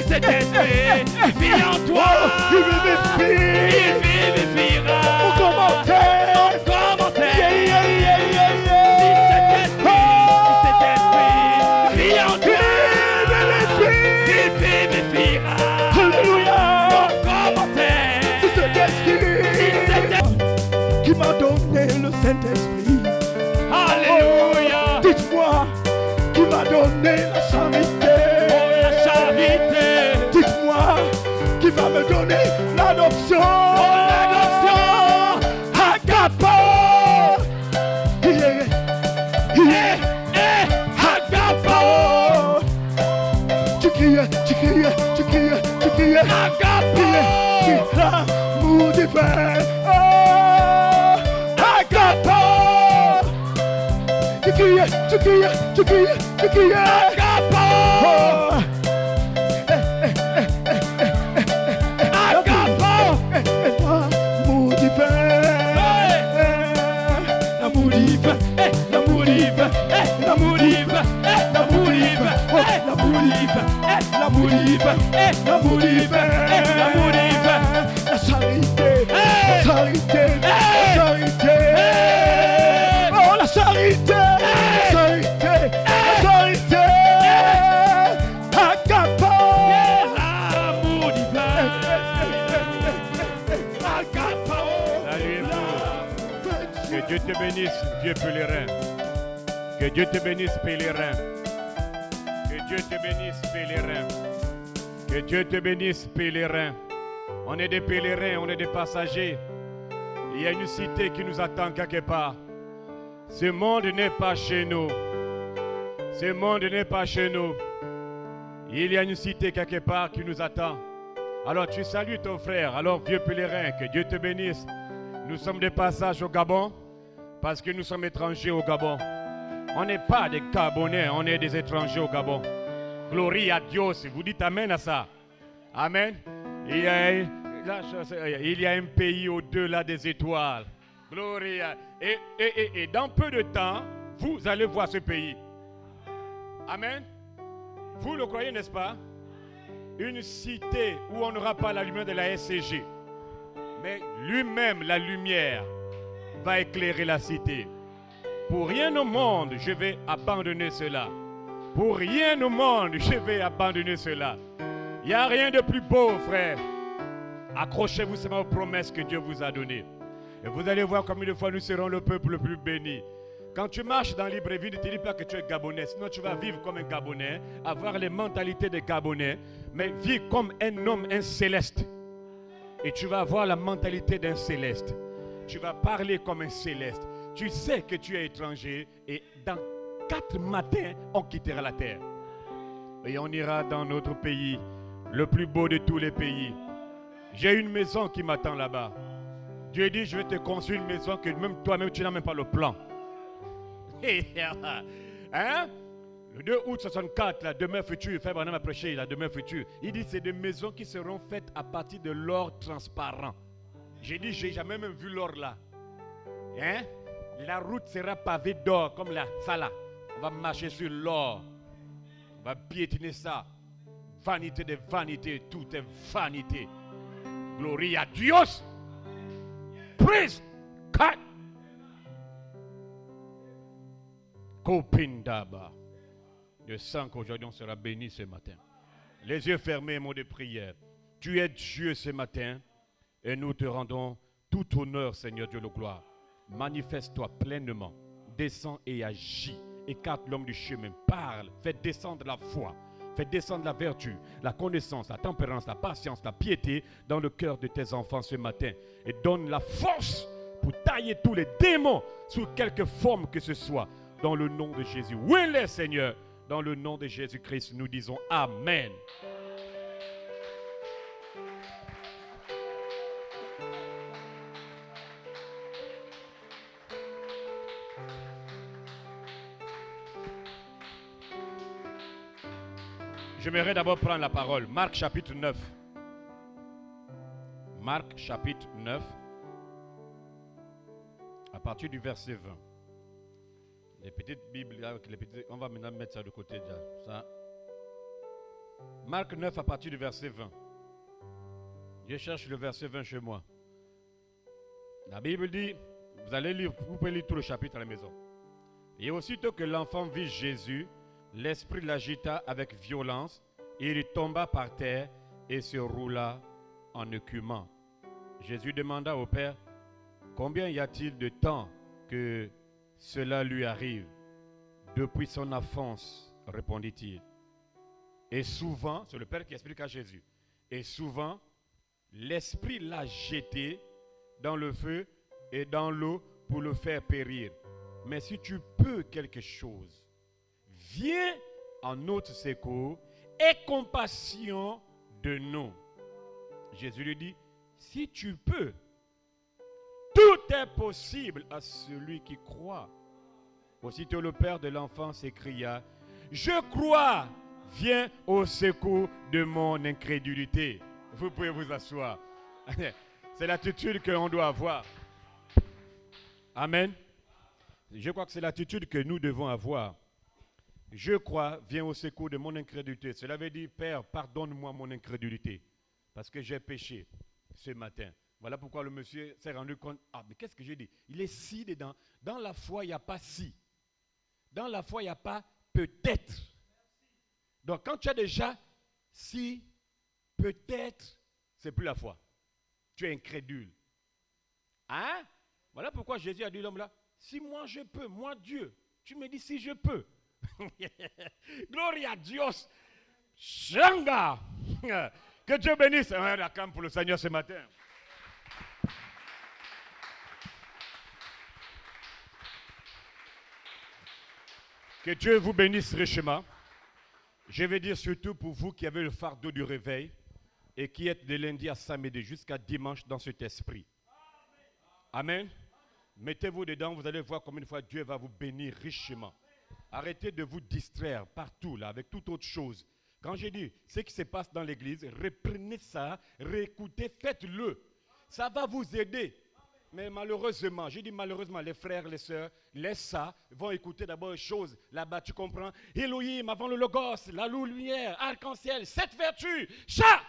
Saint-Esprit, vis en toi. Il vivifiera. Mon commentaire. Mon commentaire. Saint-Esprit, vis en toi. Il vivifiera. Alléluia. Mon commentaire. Saint-Esprit, qui m'a donné le Saint-Esprit. Alléluia. Dites-moi, qui m'a donné la charité. Oh, la charité. Dites-moi, qui va me donner l'adoption. Oh, l'adoption. Agapo. Agapo. Tu criais. Agapo. L'amour divin. Agapo. Tu criais. Agapo. Agapo. L'amour divin. L'amour divin. L'amour divin. L'amour divin. L'amour divin. L'amour divin. L'amour divin. L'amour divin. La charité. La charité. La charité. Oh, la charité. La charité. La charité. Agapo. L'amour divin. Agapo. Salut vous. Que Dieu te bénisse, vieux pèlerin. Que Dieu te bénisse, pèlerin. Que Dieu te bénisse, pèlerin. Que Dieu te bénisse, pèlerin. On est des pèlerins, on est des passagers. Il y a une cité qui nous attend quelque part. Ce monde n'est pas chez nous. Ce monde n'est pas chez nous. Il y a une cité quelque part qui nous attend. Alors tu salues ton frère. Alors vieux pèlerin, que Dieu te bénisse. Nous sommes des passages au Gabon parce que nous sommes étrangers au Gabon. On n'est pas des Gabonais, on est des étrangers au Gabon. Glorie à Dieu, si vous dites Amen à ça. Amen. Il y a un pays au-delà des étoiles. Glorie à... Et dans peu de temps, vous allez voir ce pays. Amen. Vous le croyez, n'est-ce pas? Une cité où on n'aura pas la lumière de la SCG. Mais lui-même, la lumière, va éclairer la cité. Pour rien au monde, je vais abandonner cela. Pour rien au monde, je vais abandonner cela. Il n'y a rien de plus beau, frère. Accrochez-vous seulement aux promesses que Dieu vous a données. Et vous allez voir comme une fois nous serons le peuple le plus béni. Quand tu marches dans Libreville, ne te dis pas que tu es Gabonais. Sinon tu vas vivre comme un Gabonais, avoir les mentalités des Gabonais, mais vivre comme un homme, un céleste. Et tu vas avoir la mentalité d'un céleste. Tu vas parler comme un céleste. Tu sais que tu es étranger et dans 4 matins, on quittera la terre. Et on ira dans notre pays, le plus beau de tous les pays. J'ai une maison qui m'attend là-bas. Dieu dit, je vais te construire une maison que même toi-même, tu n'as même pas le plan. Hein? Le 2 août 64, la demeure future, Frère Branham a prêché la demeure future. Il dit c'est des maisons qui seront faites à partir de l'or transparent. J'ai dit, j'ai jamais même vu l'or là. Hein? La route sera pavée d'or comme la Sala. On va marcher sur l'or. On va piétiner ça. Vanité de vanité, tout est vanité. Glorie à Dieu. Praise God. Kopindaba. Je sens qu'aujourd'hui on sera béni ce matin. Les yeux fermés, mot de prière. Tu es Dieu ce matin et nous te rendons tout honneur, Seigneur Dieu de gloire. Manifeste-toi pleinement. Descends et agis. Écarte l'homme du chemin. Parle. Fais descendre la foi. Fais descendre la vertu, la connaissance, la tempérance, la patience, la piété dans le cœur de tes enfants ce matin. Et donne la force pour tailler tous les démons sous quelque forme que ce soit. Dans le nom de Jésus. Oui, les Seigneur. Dans le nom de Jésus-Christ, nous disons Amen. J'aimerais d'abord prendre la parole. Marc chapitre 9. Marc chapitre 9. À partir du verset 20. Les petites Bibles, on va maintenant mettre ça de côté déjà. Ça. Marc 9 à partir du verset 20. Je cherche le verset 20 chez moi. La Bible dit, vous allez lire, vous pouvez lire tout le chapitre à la maison. Et aussitôt que l'enfant vit Jésus, l'esprit l'agita avec violence, et il tomba par terre et se roula en écumant. Jésus demanda au Père, combien y a-t-il de temps que cela lui arrive? Depuis son enfance, répondit-il. Et souvent, c'est le Père qui explique à Jésus, et souvent, l'esprit l'a jeté dans le feu et dans l'eau pour le faire périr. Mais si tu peux quelque chose, viens en notre secours et compassion de nous. Jésus lui dit, si tu peux, tout est possible à celui qui croit. Aussitôt le père de l'enfant s'écria, je crois, viens au secours de mon incrédulité. Vous pouvez vous asseoir. C'est l'attitude que l'on doit avoir. Amen. Je crois que c'est l'attitude que nous devons avoir. Je crois, viens au secours de mon incrédulité. Cela veut dire, Père, pardonne-moi mon incrédulité. Parce que j'ai péché ce matin. Voilà pourquoi le monsieur s'est rendu compte. Ah, mais qu'est-ce que j'ai dit? Il est si dedans. Dans la foi, il n'y a pas si. Dans la foi, il n'y a pas peut-être. Donc, quand tu as déjà si, peut-être, c'est plus la foi. Tu es incrédule. Hein? Voilà pourquoi Jésus a dit à l'homme là, si moi je peux, moi Dieu, tu me dis si je peux. Gloria a Dios. Shanga. Que Dieu bénisse. On la camp pour le Seigneur ce matin. Que Dieu vous bénisse richement. Je vais dire surtout pour vous qui avez le fardeau du réveil et qui êtes de lundi à samedi jusqu'à dimanche dans cet esprit. Amen. Mettez-vous dedans, vous allez voir combien de fois Dieu va vous bénir richement. Arrêtez de vous distraire partout là avec toute autre chose. Quand j'ai dit ce qui se passe dans l'église, reprenez ça, réécoutez, faites-le. Ça va vous aider. Mais malheureusement, j'ai dit malheureusement, les frères, les sœurs, laissent ça, vont écouter d'abord les choses. Là-bas, tu comprends. Elohim, avant le logos, la lumière, arc-en-ciel, cette vertu, chat.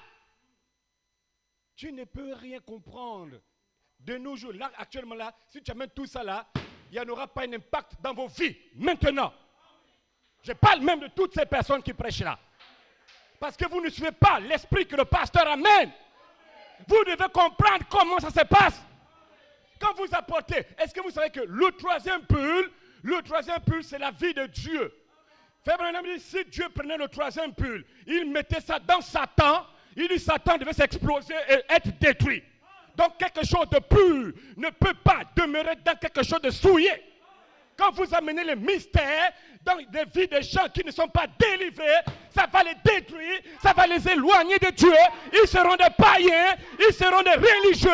Tu ne peux rien comprendre. De nos jours, là, actuellement là, si tu amènes tout ça là, il n'y en aura pas un impact dans vos vies. Maintenant, je parle même de toutes ces personnes qui prêchent là. Parce que vous ne suivez pas l'esprit que le pasteur amène. Vous devez comprendre comment ça se passe. Quand vous apportez, est-ce que vous savez que le troisième pull, c'est la vie de Dieu. Frère Branham dit, si Dieu prenait le troisième pull, il mettait ça dans Satan, il dit Satan devait s'exploser et être détruit. Donc quelque chose de pur ne peut pas demeurer dans quelque chose de souillé. Quand vous amenez les mystères dans des vies des gens qui ne sont pas délivrés, ça va les détruire, ça va les éloigner de Dieu. Ils seront des païens, ils seront des religieux.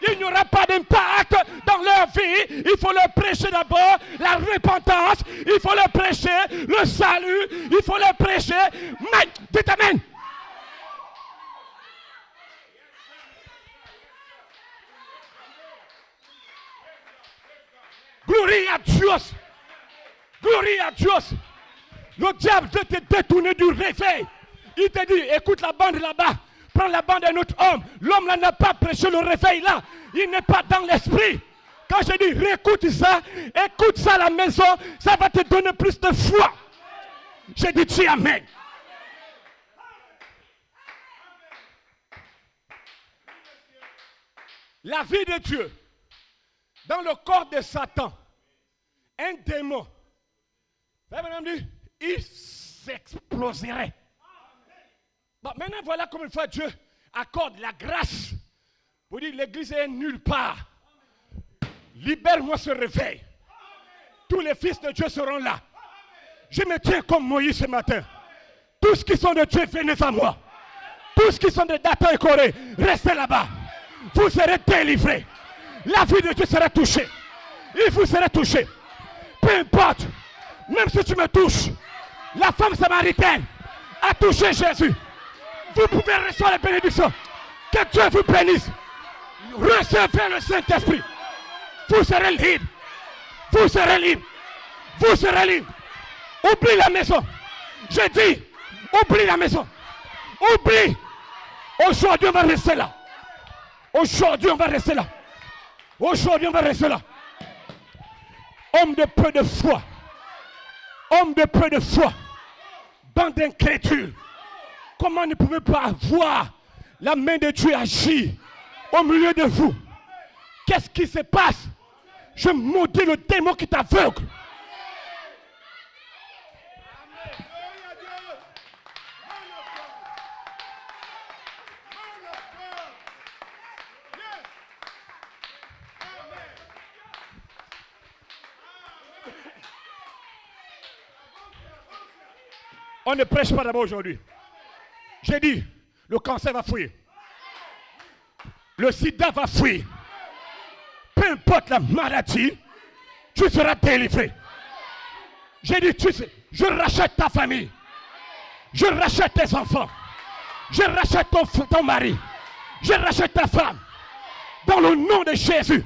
Il n'y aura pas d'impact dans leur vie. Il faut leur prêcher d'abord la repentance. Il faut leur prêcher le salut. Il faut leur prêcher. Dites amen. Gloria a Dios. Gloria a Dios. Le diable veut te détourner du réveil. Il te dit, écoute la bande là-bas. Prends la bande d'un autre homme. L'homme là n'a pas prêché le réveil là. Il n'est pas dans l'esprit. Quand je dis réécoute ça, écoute ça à la maison, ça va te donner plus de foi. J'ai dit tu amen. La vie de Dieu dans le corps de Satan, un démon, il s'exploserait. Bon, maintenant voilà comment une fois Dieu accorde la grâce. Vous dites l'église est nulle part. Libère-moi ce réveil. Tous les fils de Dieu seront là. Je me tiens comme Moïse ce matin. Tous qui sont de Dieu, venez à moi. Tous qui sont de Dathan et Corée, restez là-bas. Vous serez délivrés. La vie de Dieu sera touchée. Et vous serez touchés. Peu importe. Même si tu me touches. La femme samaritaine a touché Jésus. Vous pouvez recevoir les bénédictions. Que Dieu vous bénisse. Recevez le Saint-Esprit. Vous serez libre. Vous serez libre. Vous serez libre. Oublie la maison. Je dis, oublie la maison. Oublie. Aujourd'hui, on va rester là. Aujourd'hui, on va rester là. Aujourd'hui, on va rester là. Homme de peu de foi. Homme de peu de foi. Bande d'incrédules. Comment ne pouvez pas voir la main de Dieu agir au milieu de vous? Qu'est-ce qui se passe? Je maudis le démon qui t'aveugle. On ne prêche pas d'abord aujourd'hui. J'ai dit, le cancer va fuir. Le sida va fuir. Peu importe la maladie, tu seras délivré. J'ai dit, je rachète ta famille. Je rachète tes enfants. Je rachète ton mari. Je rachète ta femme. Dans le nom de Jésus.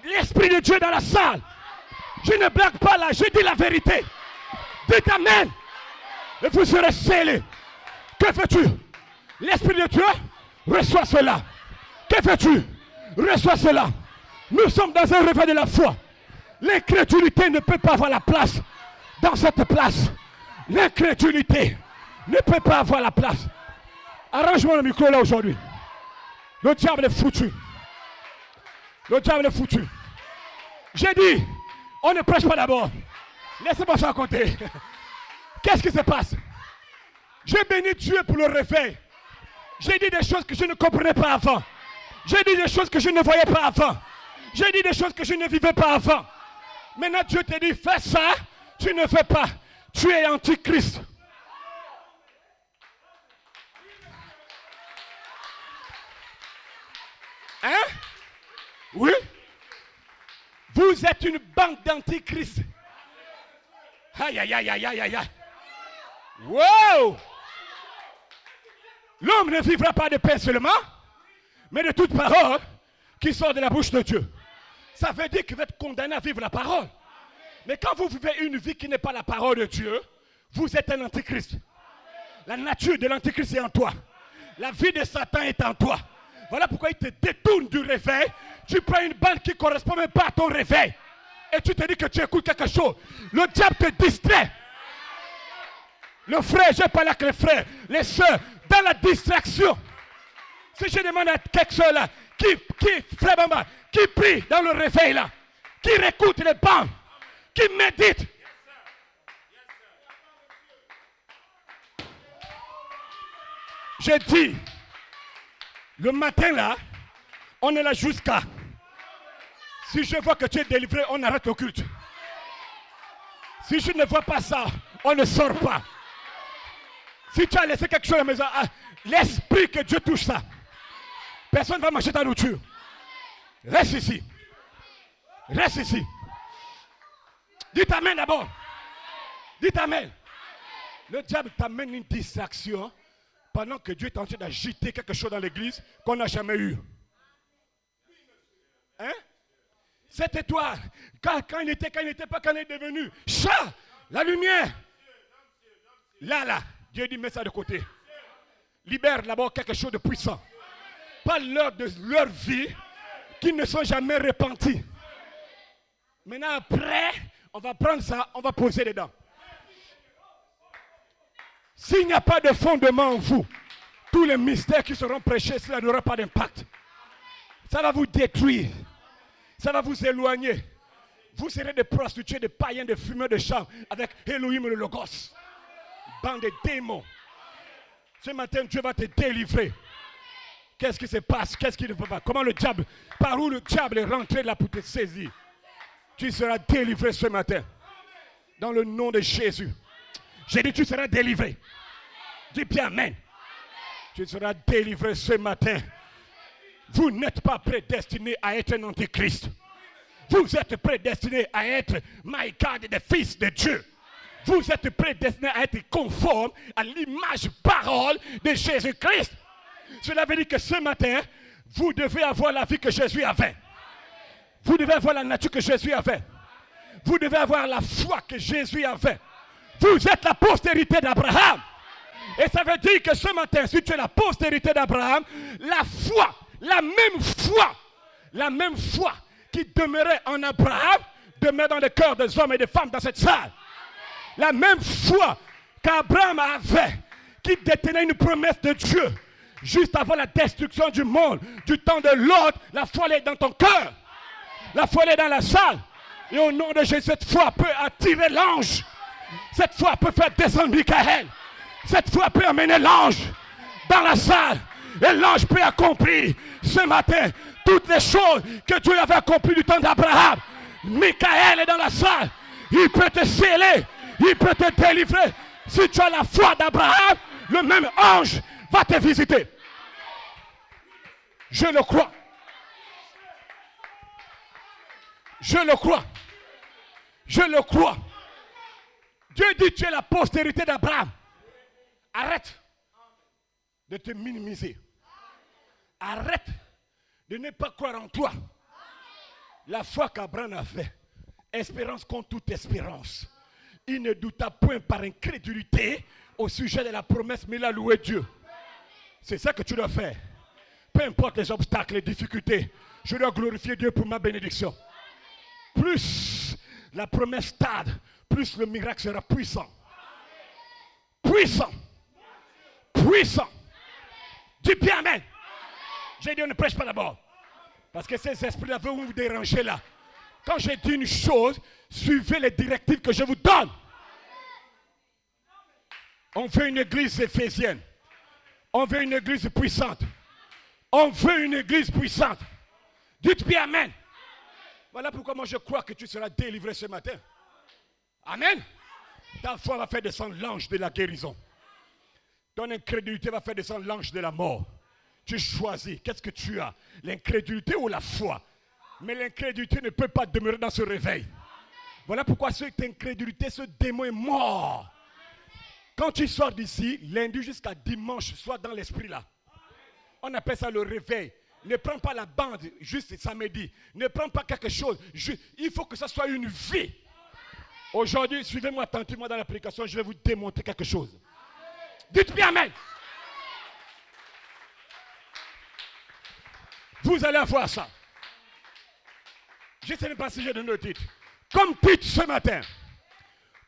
L'Esprit de Dieu dans la salle. Je ne blague pas là, je dis la vérité. Dites Amen. Et vous serez scellés. Que fais-tu? L'Esprit de Dieu reçoit cela. Que fais-tu? Reçois cela. Nous sommes dans un réveil de la foi. L'incrédulité ne peut pas avoir la place dans cette place. L'incrédulité ne peut pas avoir la place. Arrange-moi le micro là aujourd'hui. Le diable est foutu. Le diable est foutu. J'ai dit, on ne prêche pas d'abord. Laissez-moi ça raconter. Qu'est-ce qui se passe? J'ai béni Dieu pour le réveil. J'ai dit des choses que je ne comprenais pas avant. J'ai dit des choses que je ne voyais pas avant. J'ai dit des choses que je ne vivais pas avant. Maintenant Dieu te dit, fais ça, tu ne fais pas. Tu es antichrist. Hein? Oui? Vous êtes une bande d'antichrist. Aïe, aïe, aïe, aïe, aïe, aïe, aïe. Wow! L'homme ne vivra pas de pain seulement, mais de toute parole qui sort de la bouche de Dieu. Ça veut dire que vous êtes condamné à vivre la parole. Mais quand vous vivez une vie qui n'est pas la parole de Dieu, vous êtes un antichrist. La nature de l'antichrist est en toi. La vie de Satan est en toi. Voilà pourquoi il te détourne du réveil. Tu prends une balle qui ne correspond même pas à ton réveil. Et tu te dis que tu écoutes quelque chose. Le diable te distrait. Le frère, je parle avec les frères, les soeurs, dans la distraction. Si je demande à quelque chose là, frère Bamba, qui prie dans le réveil là, qui réécoute les bancs, qui médite. J'ai dit, le matin là, on est là jusqu'à. Si je vois que tu es délivré, on arrête le culte. Si je ne vois pas ça, on ne sort pas. Si tu as laissé quelque chose à la maison, l'esprit que Dieu touche ça. Personne ne va manger ta nourriture. Reste ici. Reste ici. Dites Amen d'abord. Dites Amen. Le diable t'amène une distraction pendant que Dieu est en train d'agiter quelque chose dans l'église qu'on n'a jamais eu. Hein? Cette étoile, quand il n'était pas, quand il est devenu chat, la lumière. Là, Dieu dit, mets ça de côté. Libère d'abord quelque chose de puissant. Pas l'heure de leur vie qui ne sont jamais repentis. Maintenant, après, on va prendre ça, on va poser dedans. S'il n'y a pas de fondement en vous, tous les mystères qui seront prêchés, cela n'aura pas d'impact. Ça va vous détruire. Ça va vous éloigner. Vous serez des prostituées, des païens, des fumeurs de champs avec Elohim le Logos. Bande de démons. Ce matin, Dieu va te délivrer. Qu'est-ce qui se passe? Qu'est-ce qui ne peut pas? Comment le diable, par où le diable est rentré là pour te saisir? Tu seras délivré ce matin. Dans le nom de Jésus. J'ai dit, tu seras délivré. Dis bien Amen. Tu seras délivré ce matin. Vous n'êtes pas prédestiné à être un antichrist. Vous êtes prédestiné à être, my God, des fils de Dieu. Vous êtes prédestiné à être conforme à l'image parole de Jésus-Christ. Cela veut dire que ce matin, vous devez avoir la vie que Jésus avait. Vous devez avoir la nature que Jésus avait. Vous devez avoir la foi que Jésus avait. Vous êtes la postérité d'Abraham. Et ça veut dire que ce matin, si tu es la postérité d'Abraham, la même foi qui demeurait en Abraham, demeure dans le cœur des hommes et des femmes dans cette salle. La même foi qu'Abraham avait, qui détenait une promesse de Dieu, juste avant la destruction du monde, du temps de l'autre, la foi est dans ton cœur. La foi est dans la salle. Et au nom de Jésus, cette foi peut attirer l'ange. Cette foi peut faire descendre Michael. Cette foi peut amener l'ange dans la salle. Et l'ange peut accomplir ce matin toutes les choses que Dieu avait accomplies du temps d'Abraham. Michael est dans la salle. Il peut te sceller. Il peut te délivrer. Si tu as la foi d'Abraham, le même ange va te visiter. Je le crois. Je le crois. Je le crois. Dieu dit tu es la postérité d'Abraham. Arrête de te minimiser. Arrête de ne pas croire en toi. La foi qu'Abraham avait, espérance contre toute espérance. Il ne douta point par incrédulité au sujet de la promesse, mais il a loué Dieu. C'est ça que tu dois faire. Peu importe les obstacles, les difficultés, je dois glorifier Dieu pour ma bénédiction. Plus la promesse tarde, plus le miracle sera puissant. Puissant. Puissant. Dis bien amen. J'ai dit on ne prêche pas d'abord. Parce que ces esprits-là veulent vous déranger là. Quand j'ai dit une chose, suivez les directives que je vous donne. On veut une église éphésienne. On veut une église puissante. On veut une église puissante. Dites bien amen. Voilà pourquoi moi je crois que tu seras délivré ce matin. Amen. Ta foi va faire descendre l'ange de la guérison. Ton incrédulité va faire descendre l'ange de la mort. Tu choisis. Qu'est-ce que tu as? L'incrédulité ou la foi? Mais l'incrédulité ne peut pas demeurer dans ce réveil. Voilà pourquoi cette incrédulité, ce démon est mort. Quand tu sors d'ici, lundi jusqu'à dimanche, sois dans l'esprit là. On appelle ça le réveil. Ne prends pas la bande juste samedi. Ne prends pas quelque chose. Il faut que ça soit une vie. Aujourd'hui, suivez-moi attentivement dans l'application. Je vais vous démontrer quelque chose. Dites bien amen. Vous allez avoir ça. Je ne sais même pas si j'ai donné le titre. Comme titre ce matin.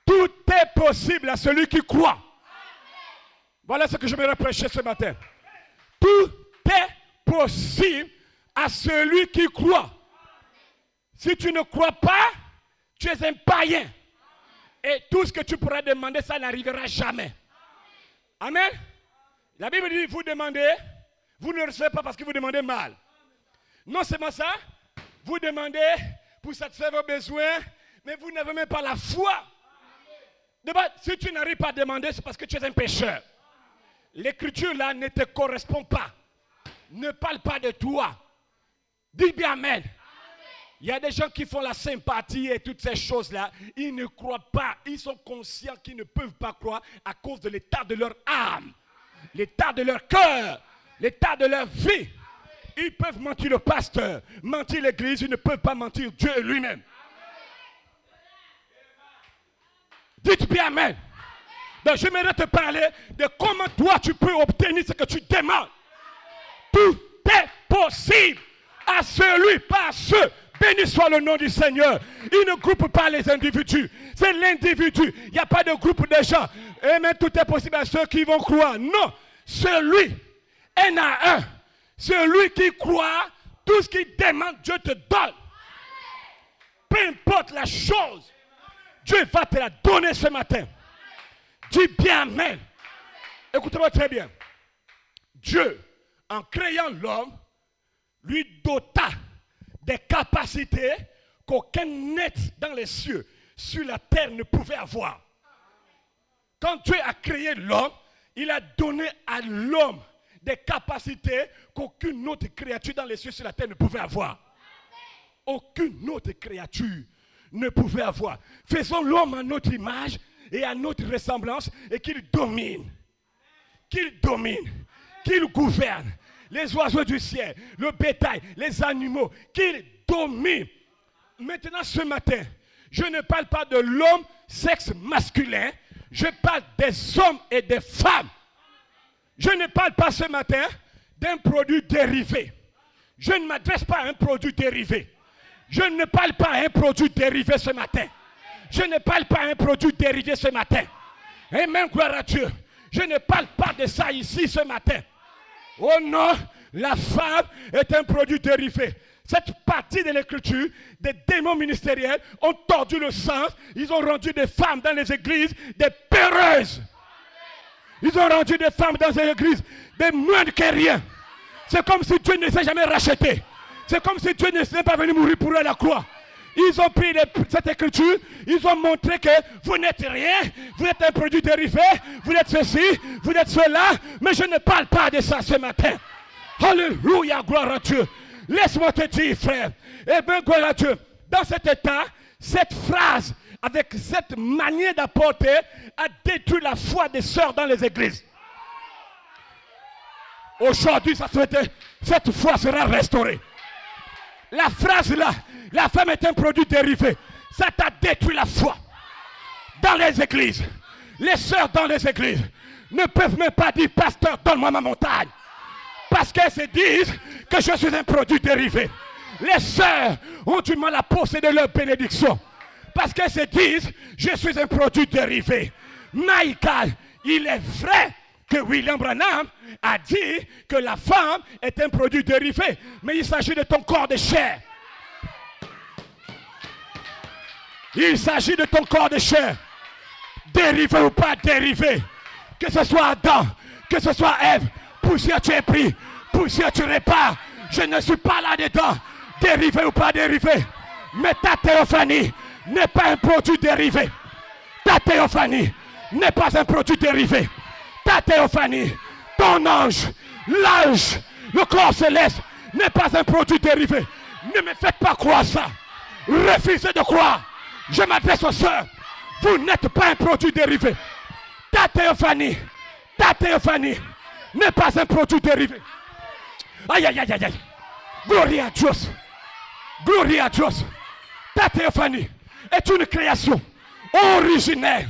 Tout est possible à celui qui croit. Voilà ce que je vais prêcher ce matin. Tout est possible à celui qui croit. Si tu ne crois pas, tu es un païen. Et tout ce que tu pourras demander, ça n'arrivera jamais. Amen. La Bible dit, vous demandez, vous ne recevez pas parce que vous demandez mal. Non seulement ça, vous demandez pour satisfaire vos besoins, mais vous n'avez même pas la foi. Si tu n'arrives pas à demander, c'est parce que tu es un pécheur. L'écriture là ne te correspond pas. Ne parle pas de toi. Dis bien amen. Il y a des gens qui font la sympathie et toutes ces choses-là. Ils ne croient pas. Ils sont conscients qu'ils ne peuvent pas croire à cause de l'état de leur âme, l'état de leur cœur, l'état de leur vie. Ils peuvent mentir le pasteur, mentir l'église. Ils ne peuvent pas mentir Dieu lui-même. Dites bien amen. Donc j'aimerais te parler de comment toi tu peux obtenir ce que tu demandes. Tout est possible à celui, pas à ceux. Béni soit le nom du Seigneur. Il ne groupe pas les individus. C'est l'individu. Il n'y a pas de groupe de gens. Et même tout est possible à ceux qui vont croire. Non. Celui, un à un. Celui qui croit, tout ce qu'il demande, Dieu te donne. Peu importe la chose, Dieu va te la donner ce matin. Dis bien amen. Écoutez-moi très bien. Dieu, en créant l'homme, lui dota des capacités qu'aucun être dans les cieux, sur la terre ne pouvait avoir. Quand Dieu a créé l'homme, il a donné à l'homme des capacités qu'aucune autre créature dans les cieux, sur la terre ne pouvait avoir. Aucune autre créature ne pouvait avoir. Faisons l'homme à notre image et à notre ressemblance et qu'il domine. Qu'il domine. Qu'il gouverne. Les oiseaux du ciel, le bétail, les animaux, qu'il domine. Maintenant, ce matin, je ne parle pas de l'homme, sexe masculin. Je parle des hommes et des femmes Je ne parle pas ce matin d'un produit dérivé. Je ne m'adresse pas à un produit dérivé. Je ne parle pas à un produit dérivé ce matin. Je ne parle pas à un produit dérivé ce matin. Amen, gloire à Dieu. Je ne parle pas de ça ici ce matin. Oh non, la femme est un produit dérivé. Cette partie de l'écriture, des démons ministériels ont tordu le sens. Ils ont rendu des femmes dans les églises des peureuses. Ils ont rendu des femmes dans les églises des moindres que rien. C'est comme si Dieu ne s'est jamais racheté. C'est comme si Dieu ne s'est pas venu mourir pour eux à la croix. Ils ont pris cette écriture, ils ont montré que vous n'êtes rien, vous êtes un produit dérivé, vous êtes ceci, vous êtes cela, mais je ne parle pas de ça ce matin. Alléluia, gloire à Dieu. Laisse-moi te dire, frère, eh bien, gloire à Dieu, dans cet état, cette phrase, avec cette manière d'apporter, a détruit la foi des sœurs dans les églises. Aujourd'hui, cette foi sera restaurée. La phrase là, la femme est un produit dérivé. Ça t'a détruit la foi. Dans les églises, les sœurs dans les églises ne peuvent même pas dire, pasteur, donne-moi ma montagne. Parce qu'elles se disent que je suis un produit dérivé. Les sœurs ont du mal à posséder leur bénédiction. Parce qu'elles se disent, je suis un produit dérivé. Michael, il est vrai que William Branham a dit que la femme est un produit dérivé, mais il s'agit de ton corps de chair. Il s'agit de ton corps de chair. Dérivé ou pas dérivé. Que ce soit Adam, que ce soit Ève, poussière tu es pris, poussière tu repars. Je ne suis pas là-dedans. Dérivé ou pas dérivé. Mais ta théophanie n'est pas un produit dérivé. Ta théophanie n'est pas un produit dérivé. Ta théophanie, ton ange, l'ange, le corps céleste n'est pas un produit dérivé. Ne me faites pas croire ça. Refusez de croire. Je m'adresse aux sœurs. Vous n'êtes pas un produit dérivé. Ta théophanie n'est pas un produit dérivé. Aïe, aïe, aïe, aïe, aïe. Gloire à Dieu. Gloire à Dieu. Ta théophanie est une création originelle.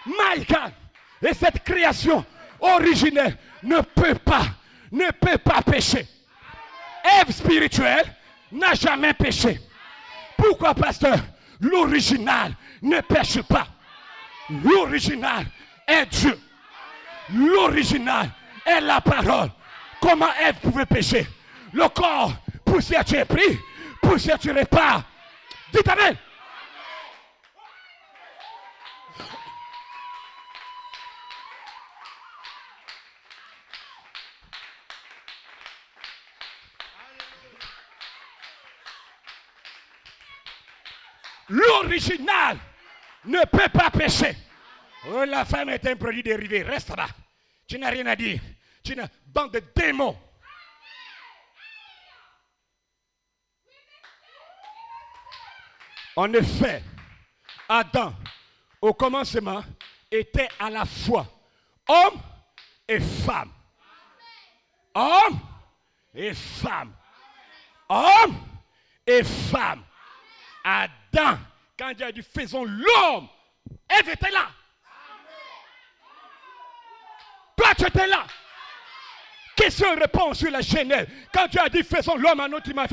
My God. Et cette création originelle ne peut pas pécher. Ève spirituelle n'a jamais péché. Pourquoi, pasteur? L'original ne pêche pas. L'original est Dieu. L'original est la parole. Comment Ève pouvait pécher? Le corps, poussière tu es pris, poussière tu repars. Dites amen. L'original ne peut pas pécher. Oh, la femme est un produit dérivé. Reste là. Tu n'as rien à dire. Tu n'as bande de démons. En effet, Adam, au commencement, était à la fois homme et femme. Homme et femme. Homme et femme. Adam, quand Dieu a dit faisons l'homme, Ève était là. Toi tu étais là. Question-réponse sur la Genèse. Quand Dieu a dit faisons l'homme à notre image,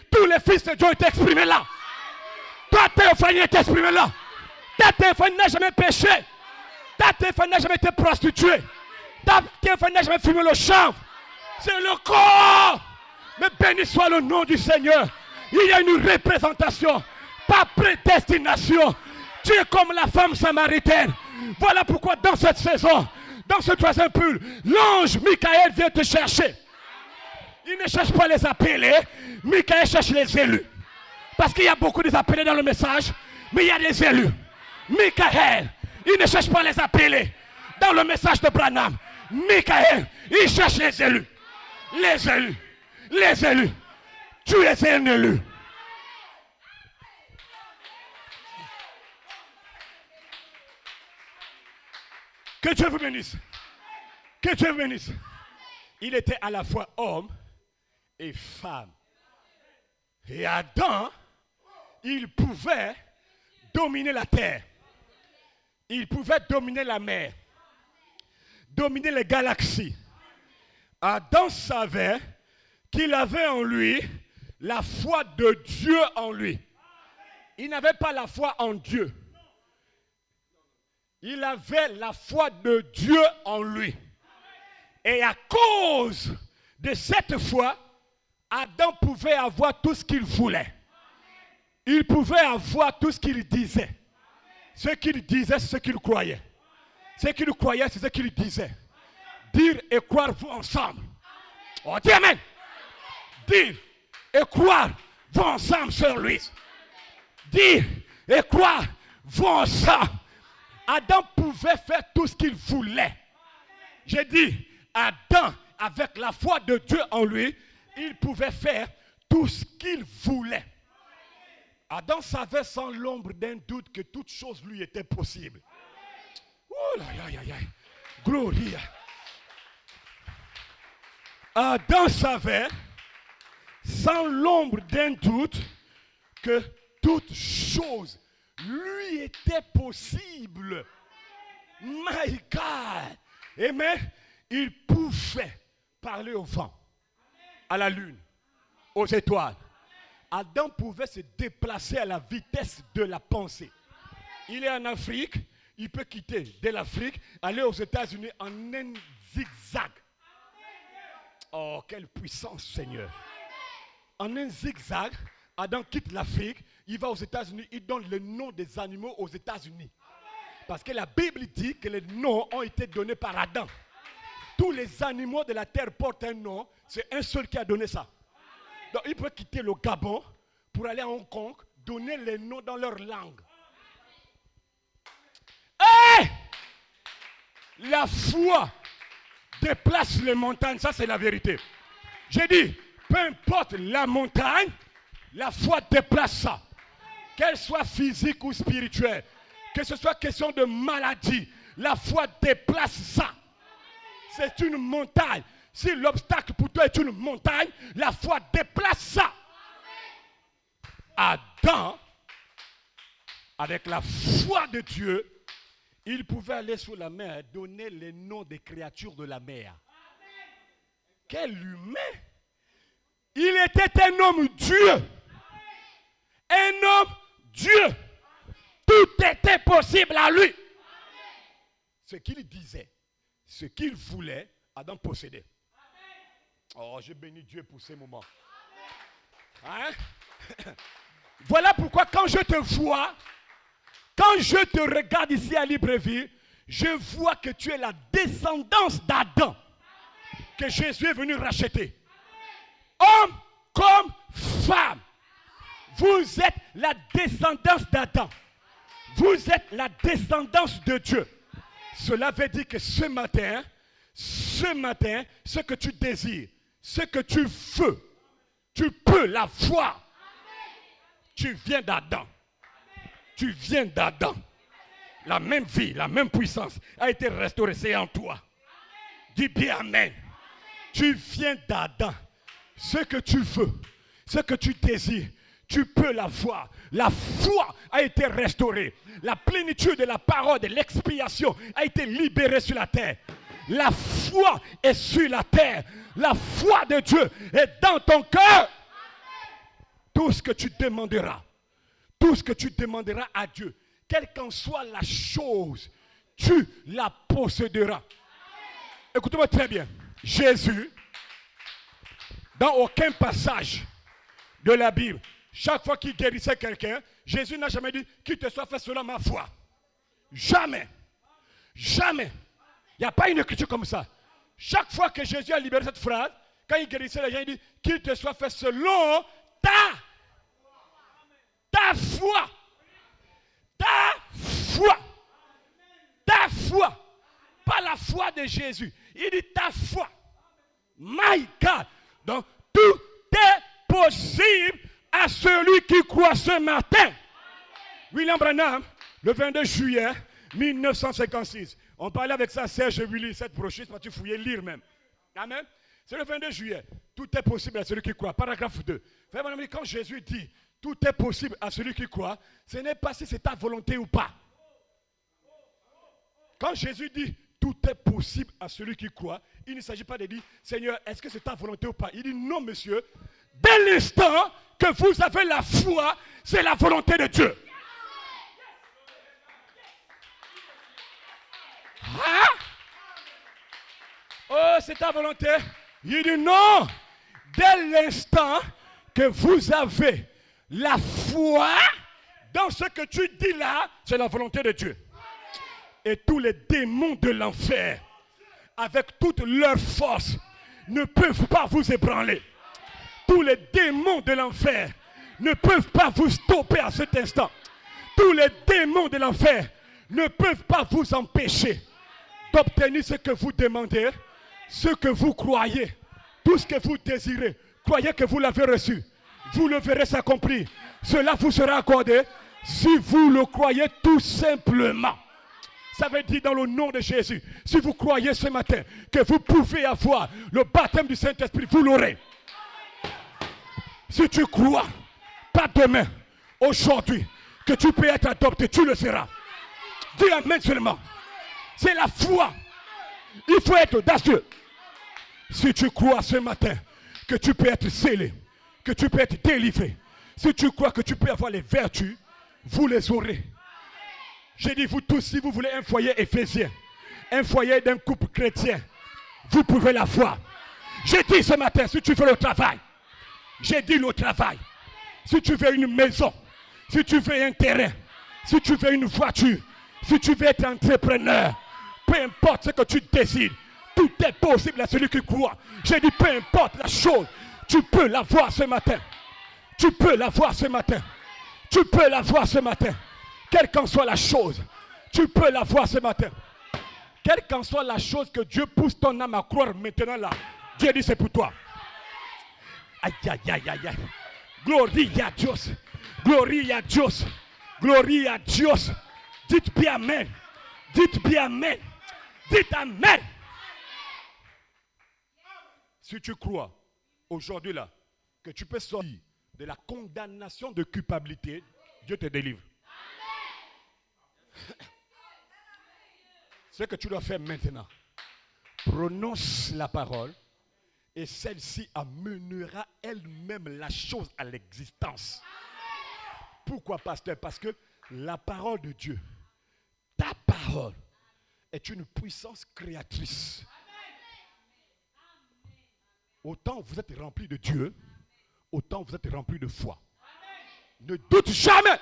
tous les fils de Dieu étaient exprimés là. Ta théophanie est exprimée là. Ta théophanie n'a jamais péché. Ta théophanie n'a jamais été prostituée. Ta théophanie n'a jamais fumé le chanvre. C'est le corps. Mais béni soit le nom du Seigneur. Il y a une représentation, pas prédestination. Tu es comme la femme samaritaine. Voilà pourquoi dans cette saison, dans ce troisième pull, l'ange Michael vient te chercher. Il ne cherche pas les appelés, Michael cherche les élus. Parce qu'il y a beaucoup des appelés dans le message, mais il y a des élus. Michael, il ne cherche pas les appelés. Dans le message de Branham, Michael, il cherche les élus. Les élus. Les élus. Tu es un élu. Que Dieu vous bénisse. Que Dieu vous bénisse. Il était à la fois homme et femme. Et Adam, il pouvait dominer la terre. Il pouvait dominer la mer. Dominer les galaxies. Adam savait qu'il avait en lui la foi de Dieu en lui. Il n'avait pas la foi en Dieu. Il avait la foi de Dieu en lui. Et à cause de cette foi, Adam pouvait avoir tout ce qu'il voulait. Il pouvait avoir tout ce qu'il disait. Ce qu'il disait, c'est ce qu'il croyait. Ce qu'il croyait, c'est ce qu'il disait. Dire et croire vont ensemble. On dit amen. Dire et croire vont ensemble, sœur Louise. Dire et croire vont ensemble. Adam pouvait faire tout ce qu'il voulait. J'ai dit, Adam, avec la foi de Dieu en lui, il pouvait faire tout ce qu'il voulait. Adam savait sans l'ombre d'un doute que toute chose lui était possible. Oh là là là là. Gloria. Adam savait sans l'ombre d'un doute que toute chose lui était possible. My God. Amen. Il pouvait parler au vent, à la lune, aux étoiles. Adam pouvait se déplacer à la vitesse de la pensée. Il est en Afrique, il peut quitter de l'Afrique, aller aux États-Unis en un zigzag. Oh, quelle puissance, Seigneur. En un zigzag, Adam quitte l'Afrique, il va aux États-Unis, il donne le nom des animaux aux États-Unis. Parce que la Bible dit que les noms ont été donnés par Adam. Tous les animaux de la terre portent un nom, c'est un seul qui a donné ça. Donc il peut quitter le Gabon pour aller à Hong Kong, donner les noms dans leur langue. Hey! La foi déplace les montagnes, ça c'est la vérité. J'ai dit, peu importe la montagne, la foi déplace ça. Qu'elle soit physique ou spirituelle, que ce soit question de maladie, la foi déplace ça. C'est une montagne. Si l'obstacle pour toi est une montagne, la foi déplace ça. Adam, avec la foi de Dieu, il pouvait aller sous la mer, donner les noms des créatures de la mer. Quel humain! Il était un homme Dieu. Un homme Dieu. Tout était possible à lui. Ce qu'il disait, ce qu'il voulait, Adam possédait. Oh, je bénis Dieu pour ces moments. Hein? Voilà pourquoi quand je te vois, quand je te regarde ici à Libreville, je vois que tu es la descendance d'Adam que Jésus est venu racheter. Homme comme femme. Vous êtes la descendance d'Adam. Vous êtes la descendance de Dieu. Cela veut dire que ce matin, ce que tu désires, ce que tu veux, tu peux l'avoir. Tu viens d'Adam. Tu viens d'Adam. La même vie, la même puissance a été restaurée, c'est en toi. Dis bien amen. Tu viens d'Adam. Ce que tu veux, ce que tu désires, tu peux l'avoir. La foi a été restaurée. La plénitude de la parole de l'expiation a été libérée sur la terre. La foi est sur la terre. La foi de Dieu est dans ton cœur. Tout ce que tu demanderas, à Dieu, quelle qu'en soit la chose, tu la posséderas. Écoutez-moi très bien. Jésus, dans aucun passage de la Bible, chaque fois qu'il guérissait quelqu'un, Jésus n'a jamais dit qu'il te soit fait selon ma foi. Jamais. Jamais. Il n'y a pas une écriture comme ça. Chaque fois que Jésus a libéré cette phrase, quand il guérissait les gens, il dit qu'il te soit fait selon ta foi. Ta foi. Ta foi. Pas la foi de Jésus. Il dit ta foi. My God. Donc tout est possible à celui qui croit ce matin. William Branham, le 22 juillet 1956. On parlait avec ça, Serge Willy, cette brochure, parce que tu fouillais lire même. Amen. C'est le 22 juillet. Tout est possible à celui qui croit. Paragraphe 2. Quand Jésus dit tout est possible à celui qui croit, ce n'est pas si c'est ta volonté ou pas. Quand Jésus dit tout est possible à celui qui croit. Il ne s'agit pas de dire, Seigneur, est-ce que c'est ta volonté ou pas? Il dit, non, monsieur. Dès l'instant que vous avez la foi, c'est la volonté de Dieu. Hein? Oh, c'est ta volonté. Il dit non. Dès l'instant que vous avez la foi dans ce que tu dis là, c'est la volonté de Dieu. Et tous les démons de l'enfer, avec toute leur force, ne peuvent pas vous ébranler. Tous les démons de l'enfer ne peuvent pas vous stopper à cet instant. Tous les démons de l'enfer ne peuvent pas vous empêcher d'obtenir ce que vous demandez, ce que vous croyez, tout ce que vous désirez. Croyez que vous l'avez reçu. Vous le verrez s'accomplir. Cela vous sera accordé si vous le croyez tout simplement. Ça veut dire dans le nom de Jésus, si vous croyez ce matin que vous pouvez avoir le baptême du Saint-Esprit, vous l'aurez. Si tu crois, pas demain, aujourd'hui, que tu peux être adopté, tu le seras. Dis amen seulement. C'est la foi. Il faut être audacieux. Si tu crois ce matin que tu peux être scellé, que tu peux être délivré, si tu crois que tu peux avoir les vertus, vous les aurez. J'ai dit, vous tous, si vous voulez un foyer éphésien, un foyer d'un couple chrétien, vous pouvez l'avoir. J'ai dit ce matin, si tu veux le travail, j'ai dit le travail. Si tu veux une maison, si tu veux un terrain, si tu veux une voiture, si tu veux être entrepreneur, peu importe ce que tu décides, tout est possible à celui qui croit. J'ai dit, peu importe la chose, tu peux l'avoir ce matin. Tu peux l'avoir ce matin. Tu peux l'avoir ce matin. Quelle qu'en soit la chose, tu peux l'avoir ce matin. Quelle qu'en soit la chose que Dieu pousse ton âme à croire maintenant là, Dieu dit c'est pour toi. Aïe, aïe, aïe, aïe, aïe. Gloria a Dios. Gloria a Dios. Gloria a Dios. Dites bien amen. Dites bien amen. Dites amen. Si tu crois aujourd'hui là que tu peux sortir de la condamnation de culpabilité, Dieu te délivre. Ce que tu dois faire maintenant, prononce la parole et celle-ci amènera elle-même la chose à l'existence. Pourquoi, pasteur? Parce que la parole de Dieu, ta parole, est une puissance créatrice. Autant vous êtes rempli de Dieu, autant vous êtes rempli de foi. Ne doute jamais.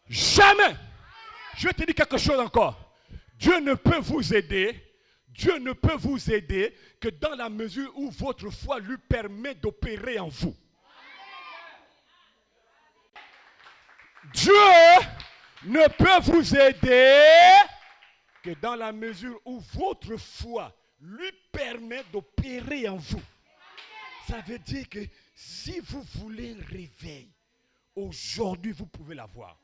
Jamais. Je vais te dire quelque chose encore. Dieu ne peut vous aider. Dieu ne peut vous aider que dans la mesure où votre foi lui permet d'opérer en vous. Dieu ne peut vous aider que dans la mesure où votre foi lui permet d'opérer en vous. Ça veut dire que si vous voulez un réveil, aujourd'hui vous pouvez l'avoir.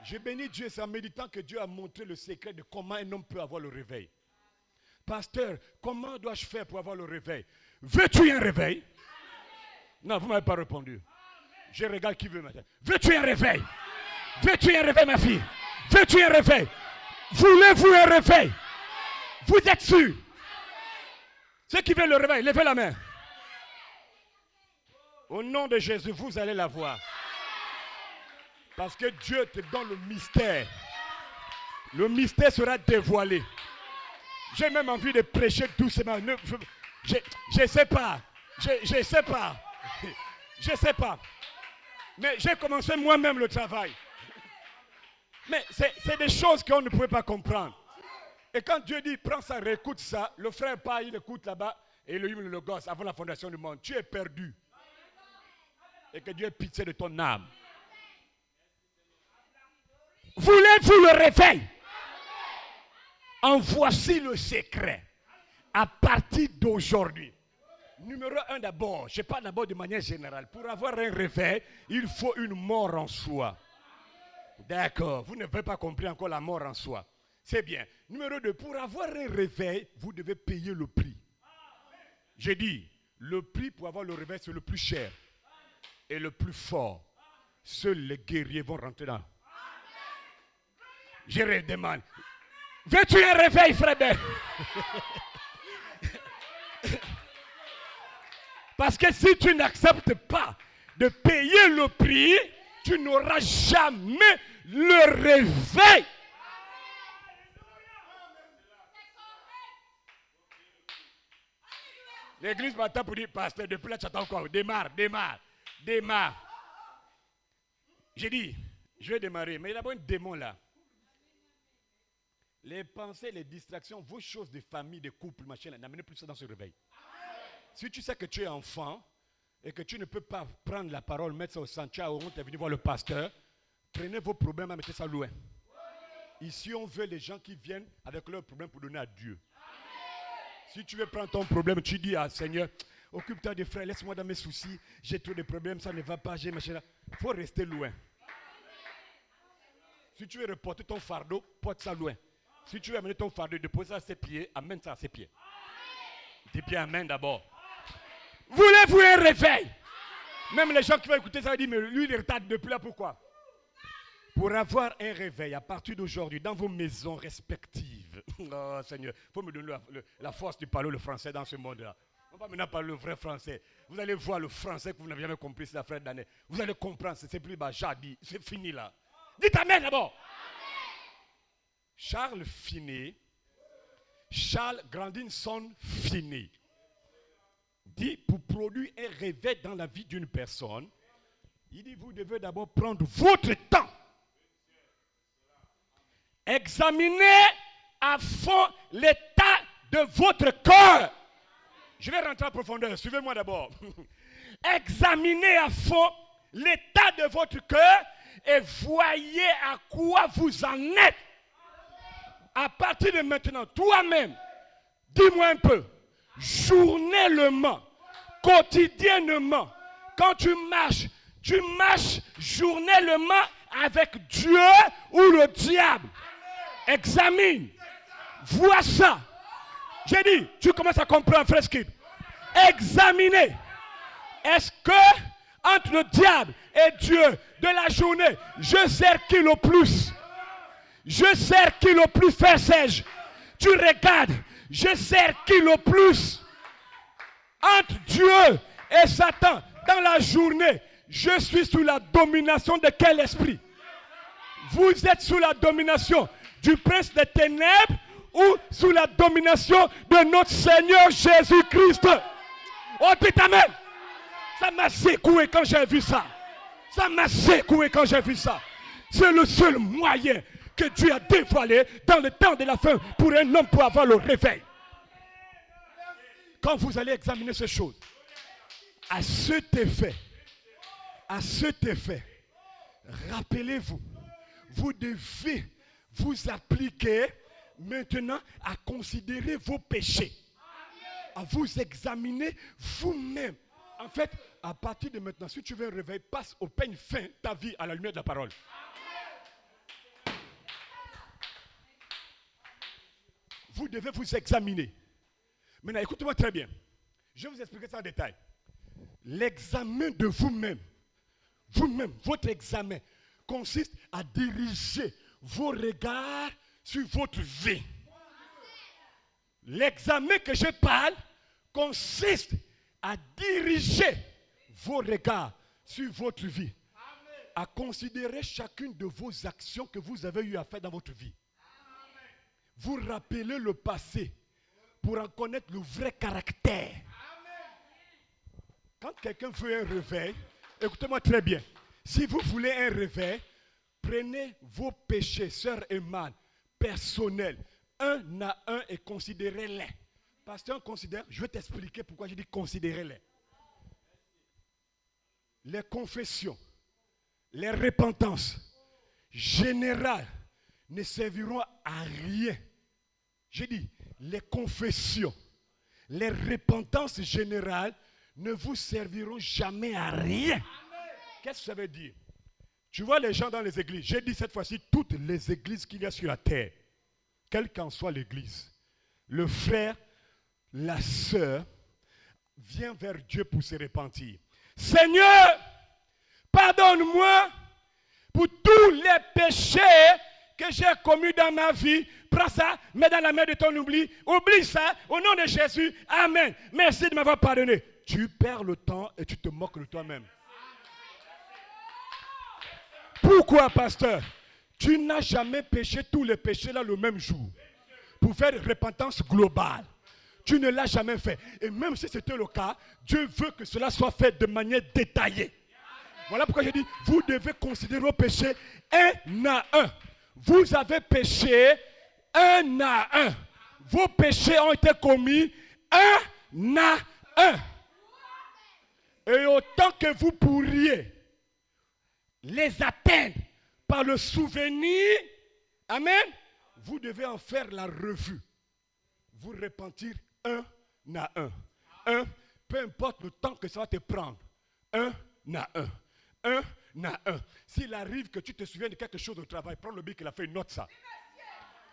Je bénis Dieu, c'est en méditant que Dieu a montré le secret de comment un homme peut avoir le réveil. Pasteur, comment dois-je faire pour avoir le réveil? Veux-tu un réveil? Non, vous ne m'avez pas répondu. Je regarde qui veut maintenant. Veux-tu un réveil? Veux-tu un réveil, ma fille? Veux-tu un réveil? Voulez-vous un réveil? Vous êtes sûr? Ceux qui veulent le réveil, levez la main. Au nom de Jésus, vous allez l'avoir. Parce que Dieu te donne le mystère. Le mystère sera dévoilé. J'ai même envie de prêcher doucement. Je ne sais pas. Je ne sais pas. Je ne sais pas. Mais j'ai commencé moi-même le travail. Mais c'est des choses qu'on ne pouvait pas comprendre. Et quand Dieu dit, prends ça, réécoute ça, le frère part, il écoute là-bas, et il le gosse avant la fondation du monde. Tu es perdu. Et que Dieu ait pitié de ton âme. Voulez-vous le réveil? En voici le secret. À partir d'aujourd'hui. Numéro 1 d'abord, je parle d'abord de manière générale. Pour avoir un réveil, il faut une mort en soi. D'accord, vous n'avez pas compris encore la mort en soi. C'est bien. Numéro 2, pour avoir un réveil, vous devez payer le prix. J'ai dit, le prix pour avoir le réveil, c'est le plus cher et le plus fort. Seuls les guerriers vont rentrer dans. Je redemande. Veux-tu un réveil, frère Ben? Parce que si tu n'acceptes pas de payer le prix, tu n'auras jamais le réveil. L'église m'attend pour dire, pasteur, depuis là tu attends encore. Démarre. J'ai dit, je vais démarrer, mais il y a d'abord un démon là. Les pensées, les distractions, vos choses de famille, de couple, machin, n'amenez plus ça dans ce réveil. Si tu sais que tu es enfant et que tu ne peux pas prendre la parole, mettre ça au centre, tu es venu voir le pasteur, prenez vos problèmes et mettez ça loin. Ici, on veut les gens qui viennent avec leurs problèmes pour donner à Dieu. Si tu veux prendre ton problème, tu dis à Seigneur, occupe-toi des frères, laisse-moi dans mes soucis, j'ai trop de problèmes, ça ne va pas, j'ai machin. Il faut rester loin. Si tu veux reporter ton fardeau, porte ça loin. Si tu veux amener ton fardeau, déposer ça à ses pieds, amène ça à ses pieds. Tes pieds, amène d'abord. Voulez-vous un réveil? Même les gens qui vont écouter ça vont dire, mais lui il retarde depuis là, pourquoi? Pour avoir un réveil à partir d'aujourd'hui dans vos maisons respectives. Oh Seigneur, il faut me donner la force de parler le français dans ce monde-là. On va maintenant parler le vrai français. Vous allez voir le français que vous n'avez jamais compris, c'est la frère d'année. Vous allez comprendre, c'est plus jadi, c'est fini là. Dites amen d'abord. Charles Grandinson Finney dit pour produire un réveil dans la vie d'une personne, il dit vous devez d'abord prendre votre temps. Examinez à fond l'état de votre cœur. Je vais rentrer en profondeur, suivez-moi d'abord. Examinez à fond l'état de votre cœur et voyez à quoi vous en êtes. À partir de maintenant, toi-même, dis-moi un peu, journellement, quotidiennement, quand tu marches journellement avec Dieu ou le diable. Examine, vois ça. J'ai dit, tu commences à comprendre, frère Skip. Examinez. Est-ce que entre le diable et Dieu de la journée, je sers qui le plus? Je sers qui le plus, frère Serge? Tu regardes, je sers qui le plus? Entre Dieu et Satan, dans la journée, je suis sous la domination de quel esprit? Vous êtes sous la domination du prince des ténèbres ou sous la domination de notre Seigneur Jésus-Christ? Oh, dites amen. Ça m'a secoué quand j'ai vu ça. Ça m'a secoué quand j'ai vu ça. C'est le seul moyen que Dieu a dévoilé dans le temps de la fin pour un homme pour avoir le réveil. Quand vous allez examiner ces choses, à cet effet, rappelez-vous, vous devez vous appliquer maintenant à considérer vos péchés, à vous examiner vous-même. En fait, à partir de maintenant, si tu veux un réveil, passe au peigne fin ta vie à la lumière de la parole. Vous devez vous examiner. Maintenant, écoutez-moi très bien. Je vais vous expliquer ça en détail. L'examen de vous-même, votre examen, consiste à diriger vos regards sur votre vie. L'examen que je parle consiste à diriger vos regards sur votre vie, à considérer chacune de vos actions que vous avez eu à faire dans votre vie. Vous rappelez le passé pour en connaître le vrai caractère. Quand quelqu'un veut un réveil, écoutez-moi très bien. Si vous voulez un réveil, prenez vos péchés, sœurs et mânes, personnels, un à un et considérez-les. Pasteur, considère, je vais t'expliquer pourquoi je dis considérez-les. Les confessions, les repentances générales ne serviront à rien. J'ai dit, les confessions, les repentances générales ne vous serviront jamais à rien. Qu'est-ce que ça veut dire? Tu vois les gens dans les églises, j'ai dit cette fois-ci, toutes les églises qu'il y a sur la terre, quelle qu'en soit l'église, le frère, la sœur, vient vers Dieu pour se repentir. Seigneur, pardonne-moi pour tous les péchés que j'ai commis dans ma vie Prends ça, mets dans la main de ton oubli. Oublie ça, au nom de Jésus. Amen. Merci de m'avoir pardonné. Tu perds le temps et tu te moques de toi-même. Pourquoi, pasteur? Tu n'as jamais péché tous les péchés là le même jour. Pour faire repentance globale. Tu ne l'as jamais fait. Et même si c'était le cas, Dieu veut que cela soit fait de manière détaillée. Voilà pourquoi je dis, vous devez considérer vos péchés un à un. Vous avez péché un à un. Vos péchés ont été commis un à un. Et autant que vous pourriez les atteindre par le souvenir, amen, vous devez en faire la revue. Vous repentir un à un. Peu importe le temps que ça va te prendre. Un à un. Un à un. S'il arrive que tu te souviens de quelque chose au travail, prends le bic qu'il a fait, note ça.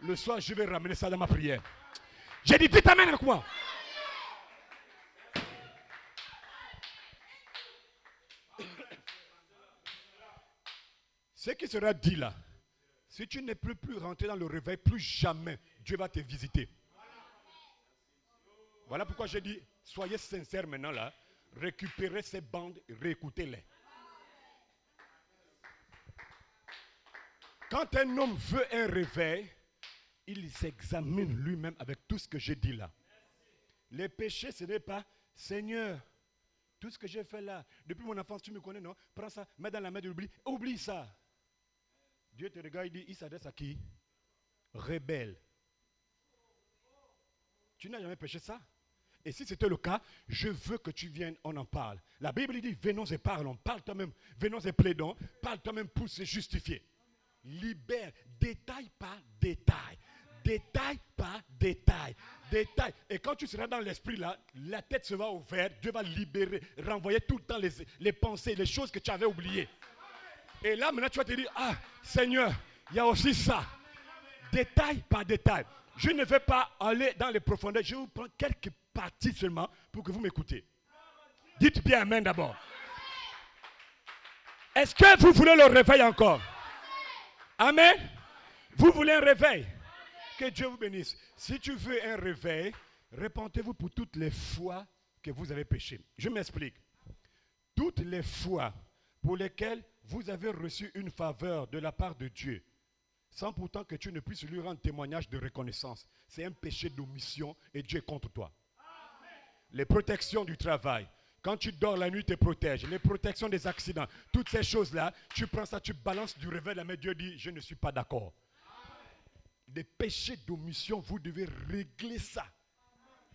Le soir, je vais ramener ça dans ma prière. J'ai dit, dites amen avec moi. Ce qui sera dit là, si tu n'es plus rentré dans le réveil, plus jamais Dieu va te visiter. Voilà pourquoi j'ai dit, soyez sincères maintenant là, récupérez ces bandes, réécoutez-les. Quand un homme veut un réveil, il s'examine lui-même avec tout ce que j'ai dit là. Les péchés, ce n'est pas, Seigneur, tout ce que j'ai fait là, depuis mon enfance, tu me connais, non? Prends ça, mets dans la main de l'oubli, oublie ça. Dieu te regarde, il dit, il s'adresse à qui? Rebelle. Tu n'as jamais péché ça? Et si c'était le cas, je veux que tu viennes, on en parle. La Bible dit, venons et parlons, parle toi-même, venons et plaidons, parle toi-même pour se justifier. Libère, détail par détail. Détail par détail. Détail. Et quand tu seras dans l'esprit là, la tête se va ouvrir, Dieu va libérer, renvoyer tout le temps les pensées, les choses que tu avais oubliées. Et là, maintenant, tu vas te dire, ah, Seigneur, il y a aussi ça. Détail par détail. Je ne vais pas aller dans les profondeurs. Je vais vous prendre quelques parties seulement pour que vous m'écoutez. Dites bien amen d'abord. Est-ce que vous voulez le réveil encore? Amen. Vous voulez un réveil? Que Dieu vous bénisse. Si tu veux un réveil, repentez-vous pour toutes les fois que vous avez péché. Je m'explique. Toutes les fois pour lesquelles vous avez reçu une faveur de la part de Dieu, sans pourtant que tu ne puisses lui rendre témoignage de reconnaissance. C'est un péché d'omission et Dieu est contre toi. Amen. Les protections du travail. Quand tu dors la nuit, tu te protèges. Les protections des accidents. Toutes ces choses-là, tu prends ça, tu balances du réveil. La main, Dieu dit, je ne suis pas d'accord. Des péchés d'omission, vous devez régler ça.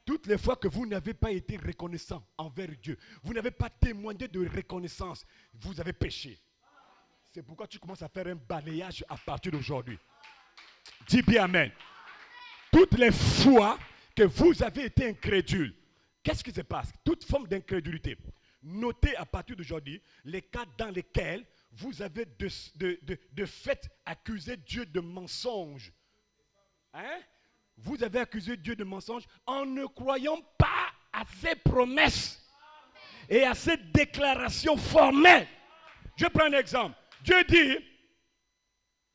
Toutes les fois que vous n'avez pas été reconnaissant envers Dieu, vous n'avez pas témoigné de reconnaissance, vous avez péché. C'est pourquoi tu commences à faire un balayage à partir d'aujourd'hui. Dis bien amen. Toutes les fois que vous avez été incrédule, qu'est-ce qui se passe? Toute forme d'incrédulité. Notez à partir d'aujourd'hui les cas dans lesquels vous avez de fait accusé Dieu de mensonge. Hein? Vous avez accusé Dieu de mensonge en ne croyant pas à ses promesses et à ses déclarations formelles. Je prends un exemple. Dieu dit,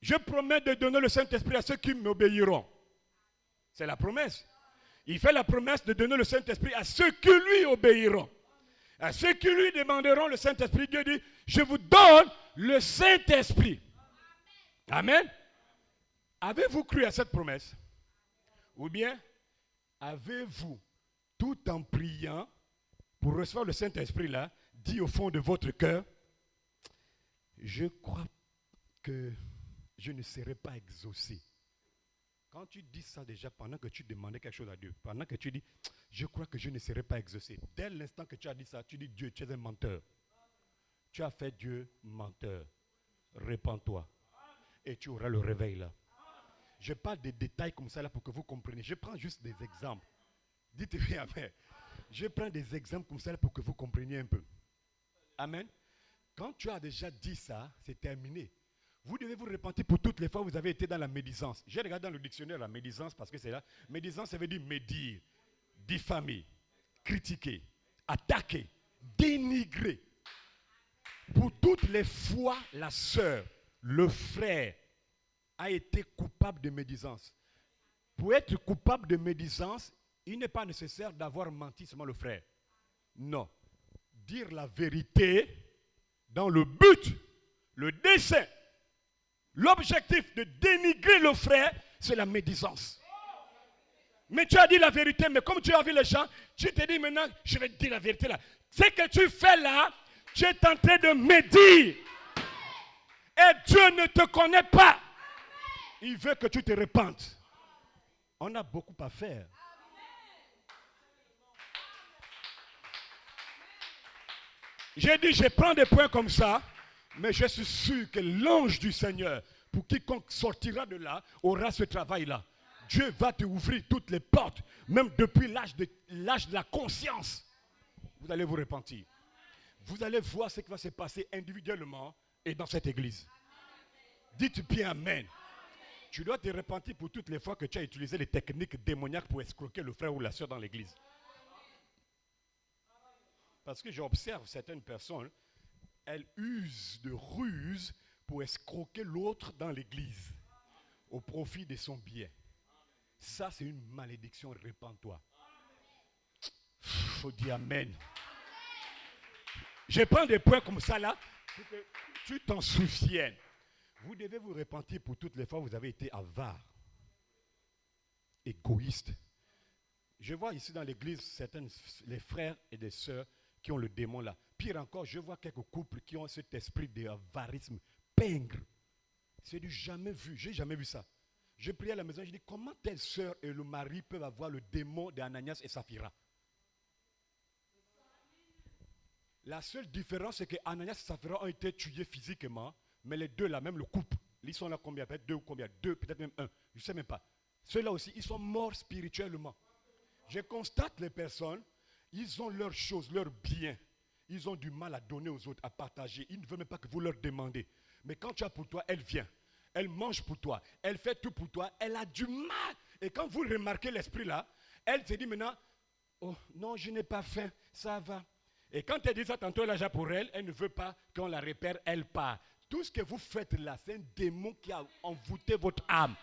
je promets de donner le Saint-Esprit à ceux qui m'obéiront. C'est la promesse. Il fait la promesse de donner le Saint-Esprit à ceux qui lui obéiront. À ceux qui lui demanderont le Saint-Esprit, Dieu dit, je vous donne le Saint-Esprit. Amen. Avez-vous cru à cette promesse? Ou bien, avez-vous, tout en priant, pour recevoir le Saint-Esprit là, dit au fond de votre cœur, je crois que je ne serai pas exaucé. Quand tu dis ça déjà, pendant que tu demandais quelque chose à Dieu, pendant que tu dis, je crois que je ne serai pas exaucé, dès l'instant que tu as dit ça, tu dis, Dieu, tu es un menteur. Tu as fait Dieu menteur. Répands-toi. Et tu auras le réveil là. Je parle des détails comme ça là pour que vous compreniez. Je prends juste des exemples. Dites-moi amen. Je prends des exemples comme ça là pour que vous compreniez un peu. Amen. Quand tu as déjà dit ça, c'est terminé. Vous devez vous repentir pour toutes les fois où vous avez été dans la médisance. J'ai regardé dans le dictionnaire la médisance parce que c'est là. Médisance, ça veut dire médire, diffamer, critiquer, attaquer, dénigrer. Pour toutes les fois, la sœur, le frère a été coupable de médisance. Pour être coupable de médisance, il n'est pas nécessaire d'avoir menti seulement le frère. Non. Dire la vérité dans le but, le dessein, l'objectif de dénigrer le frère, c'est la médisance. Mais tu as dit la vérité, mais comme tu as vu les gens, tu te dis maintenant, je vais te dire la vérité là. Ce que tu fais là, tu es en train de médire. Et Dieu ne te connaît pas. Il veut que tu te repentes. On a beaucoup à faire. J'ai dit, je prends des points comme ça, mais je suis sûr que l'ange du Seigneur, pour quiconque sortira de là, aura ce travail-là. Dieu va te ouvrir toutes les portes, même depuis l'âge de la conscience. Vous allez vous repentir. Vous allez voir ce qui va se passer individuellement et dans cette église. Dites bien Amen. Tu dois te repentir pour toutes les fois que tu as utilisé les techniques démoniaques pour escroquer le frère ou la soeur dans l'église. Parce que j'observe certaines personnes, elles usent de ruses pour escroquer l'autre dans l'église au profit de son bien. Ça, c'est une malédiction. Répands-toi. Faut dire Amen. Je prends des points comme ça là pour que tu t'en souviennes. Vous devez vous repentir pour toutes les fois où vous avez été avare, égoïste. Je vois ici dans l'église certains, les frères et des sœurs qui ont le démon là. Pire encore, je vois quelques couples qui ont cet esprit d'avarisme pingre. C'est du jamais vu. J'ai jamais vu ça. Je priais à la maison, je dis comment telle sœur et le mari peuvent avoir le démon d'Ananias et Saphira. La seule différence, c'est que Ananias et Saphira ont été tués physiquement, mais les deux là, même le couple, ils sont là combien? Peut-être deux ou combien? Deux, peut-être même un. Je ne sais même pas. Ceux-là aussi, ils sont morts spirituellement. Je constate les personnes, ils ont leurs choses, leurs biens. Ils ont du mal à donner aux autres, à partager. Ils ne veulent même pas que vous leur demandez. Mais quand tu as pour toi, elle vient. Elle mange pour toi. Elle fait tout pour toi. Elle a du mal. Et quand vous remarquez l'esprit là, elle se dit maintenant, oh non, je n'ai pas faim, ça va. Et quand elle dit ça, tantôt là, pour elle, elle ne veut pas qu'on la repère, elle part. Tout ce que vous faites là, c'est un démon qui a envoûté votre âme.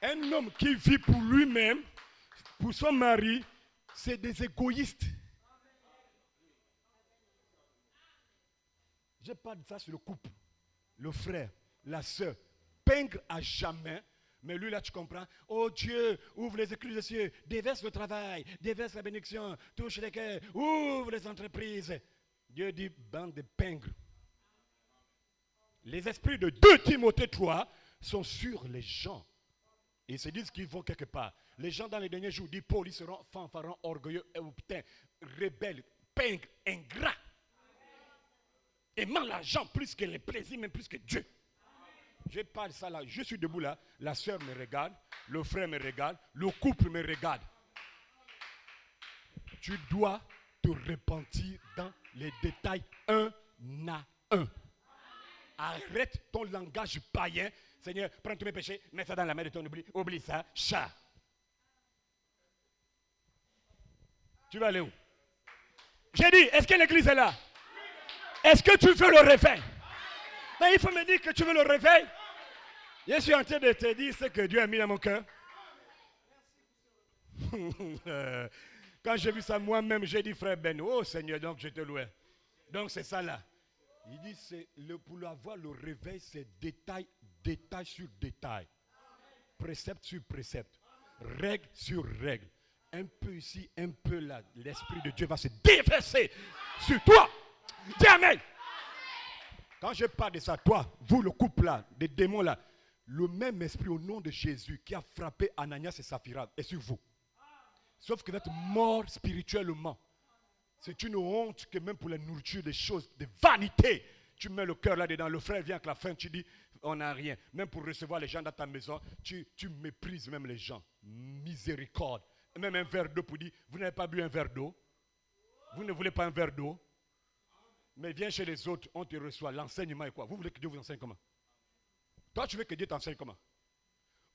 Un homme qui vit pour lui-même, pour son mari, c'est des égoïstes. Je parle de ça sur le couple, le frère, la soeur. Pingre à jamais, mais lui là tu comprends. Oh Dieu, ouvre les écluses des cieux, déverse le travail, déverse la bénédiction, touche les cœurs, ouvre les entreprises. Dieu dit bande de pingres. Les esprits de 2 Timothée 3 sont sur les gens. Ils se disent qu'ils vont quelque part. Les gens dans les derniers jours disent Paul, ils seront fanfarons, orgueilleux, hautains, rebelles, pingres, ingrats. Aimant l'argent plus que les plaisirs, même plus que Dieu. Je parle ça là, je suis debout là, la soeur me regarde, le frère me regarde, le couple me regarde. Tu dois te repentir dans les détails un à un. Arrête ton langage païen. Seigneur, prends tous mes péchés, mets ça dans la main de ton oubli, oublie ça, chat. Tu vas aller où? J'ai dit, est-ce que l'église est là? Est-ce que tu veux le réveil? Mais il faut me dire que tu veux le réveil. Je suis en train de te dire ce que Dieu a mis dans mon cœur. Quand j'ai vu ça moi-même, j'ai dit frère Ben, oh Seigneur, donc je te loue. Donc c'est ça là. Il dit, pour avoir le réveil, c'est détail sur détail. Précepte sur précepte. Règle sur règle. Un peu ici, un peu là. L'Esprit de Dieu va se déverser sur toi. Dis Amen. Quand je parle de ça, toi, vous le couple là, des démons là, le même esprit au nom de Jésus qui a frappé Ananias et Saphira est sur vous. Sauf que vous êtes morts spirituellement. C'est une honte que même pour la nourriture, des choses, des vanités, tu mets le cœur là-dedans, le frère vient avec la faim, tu dis, on n'a rien. Même pour recevoir les gens dans ta maison, tu méprises même les gens. Miséricorde. Même un verre d'eau pour dire, vous n'avez pas bu un verre d'eau? Vous ne voulez pas un verre d'eau? Mais viens chez les autres, on te reçoit. L'enseignement est quoi? Vous voulez que Dieu vous enseigne comment? Toi, tu veux que Dieu t'enseigne comment?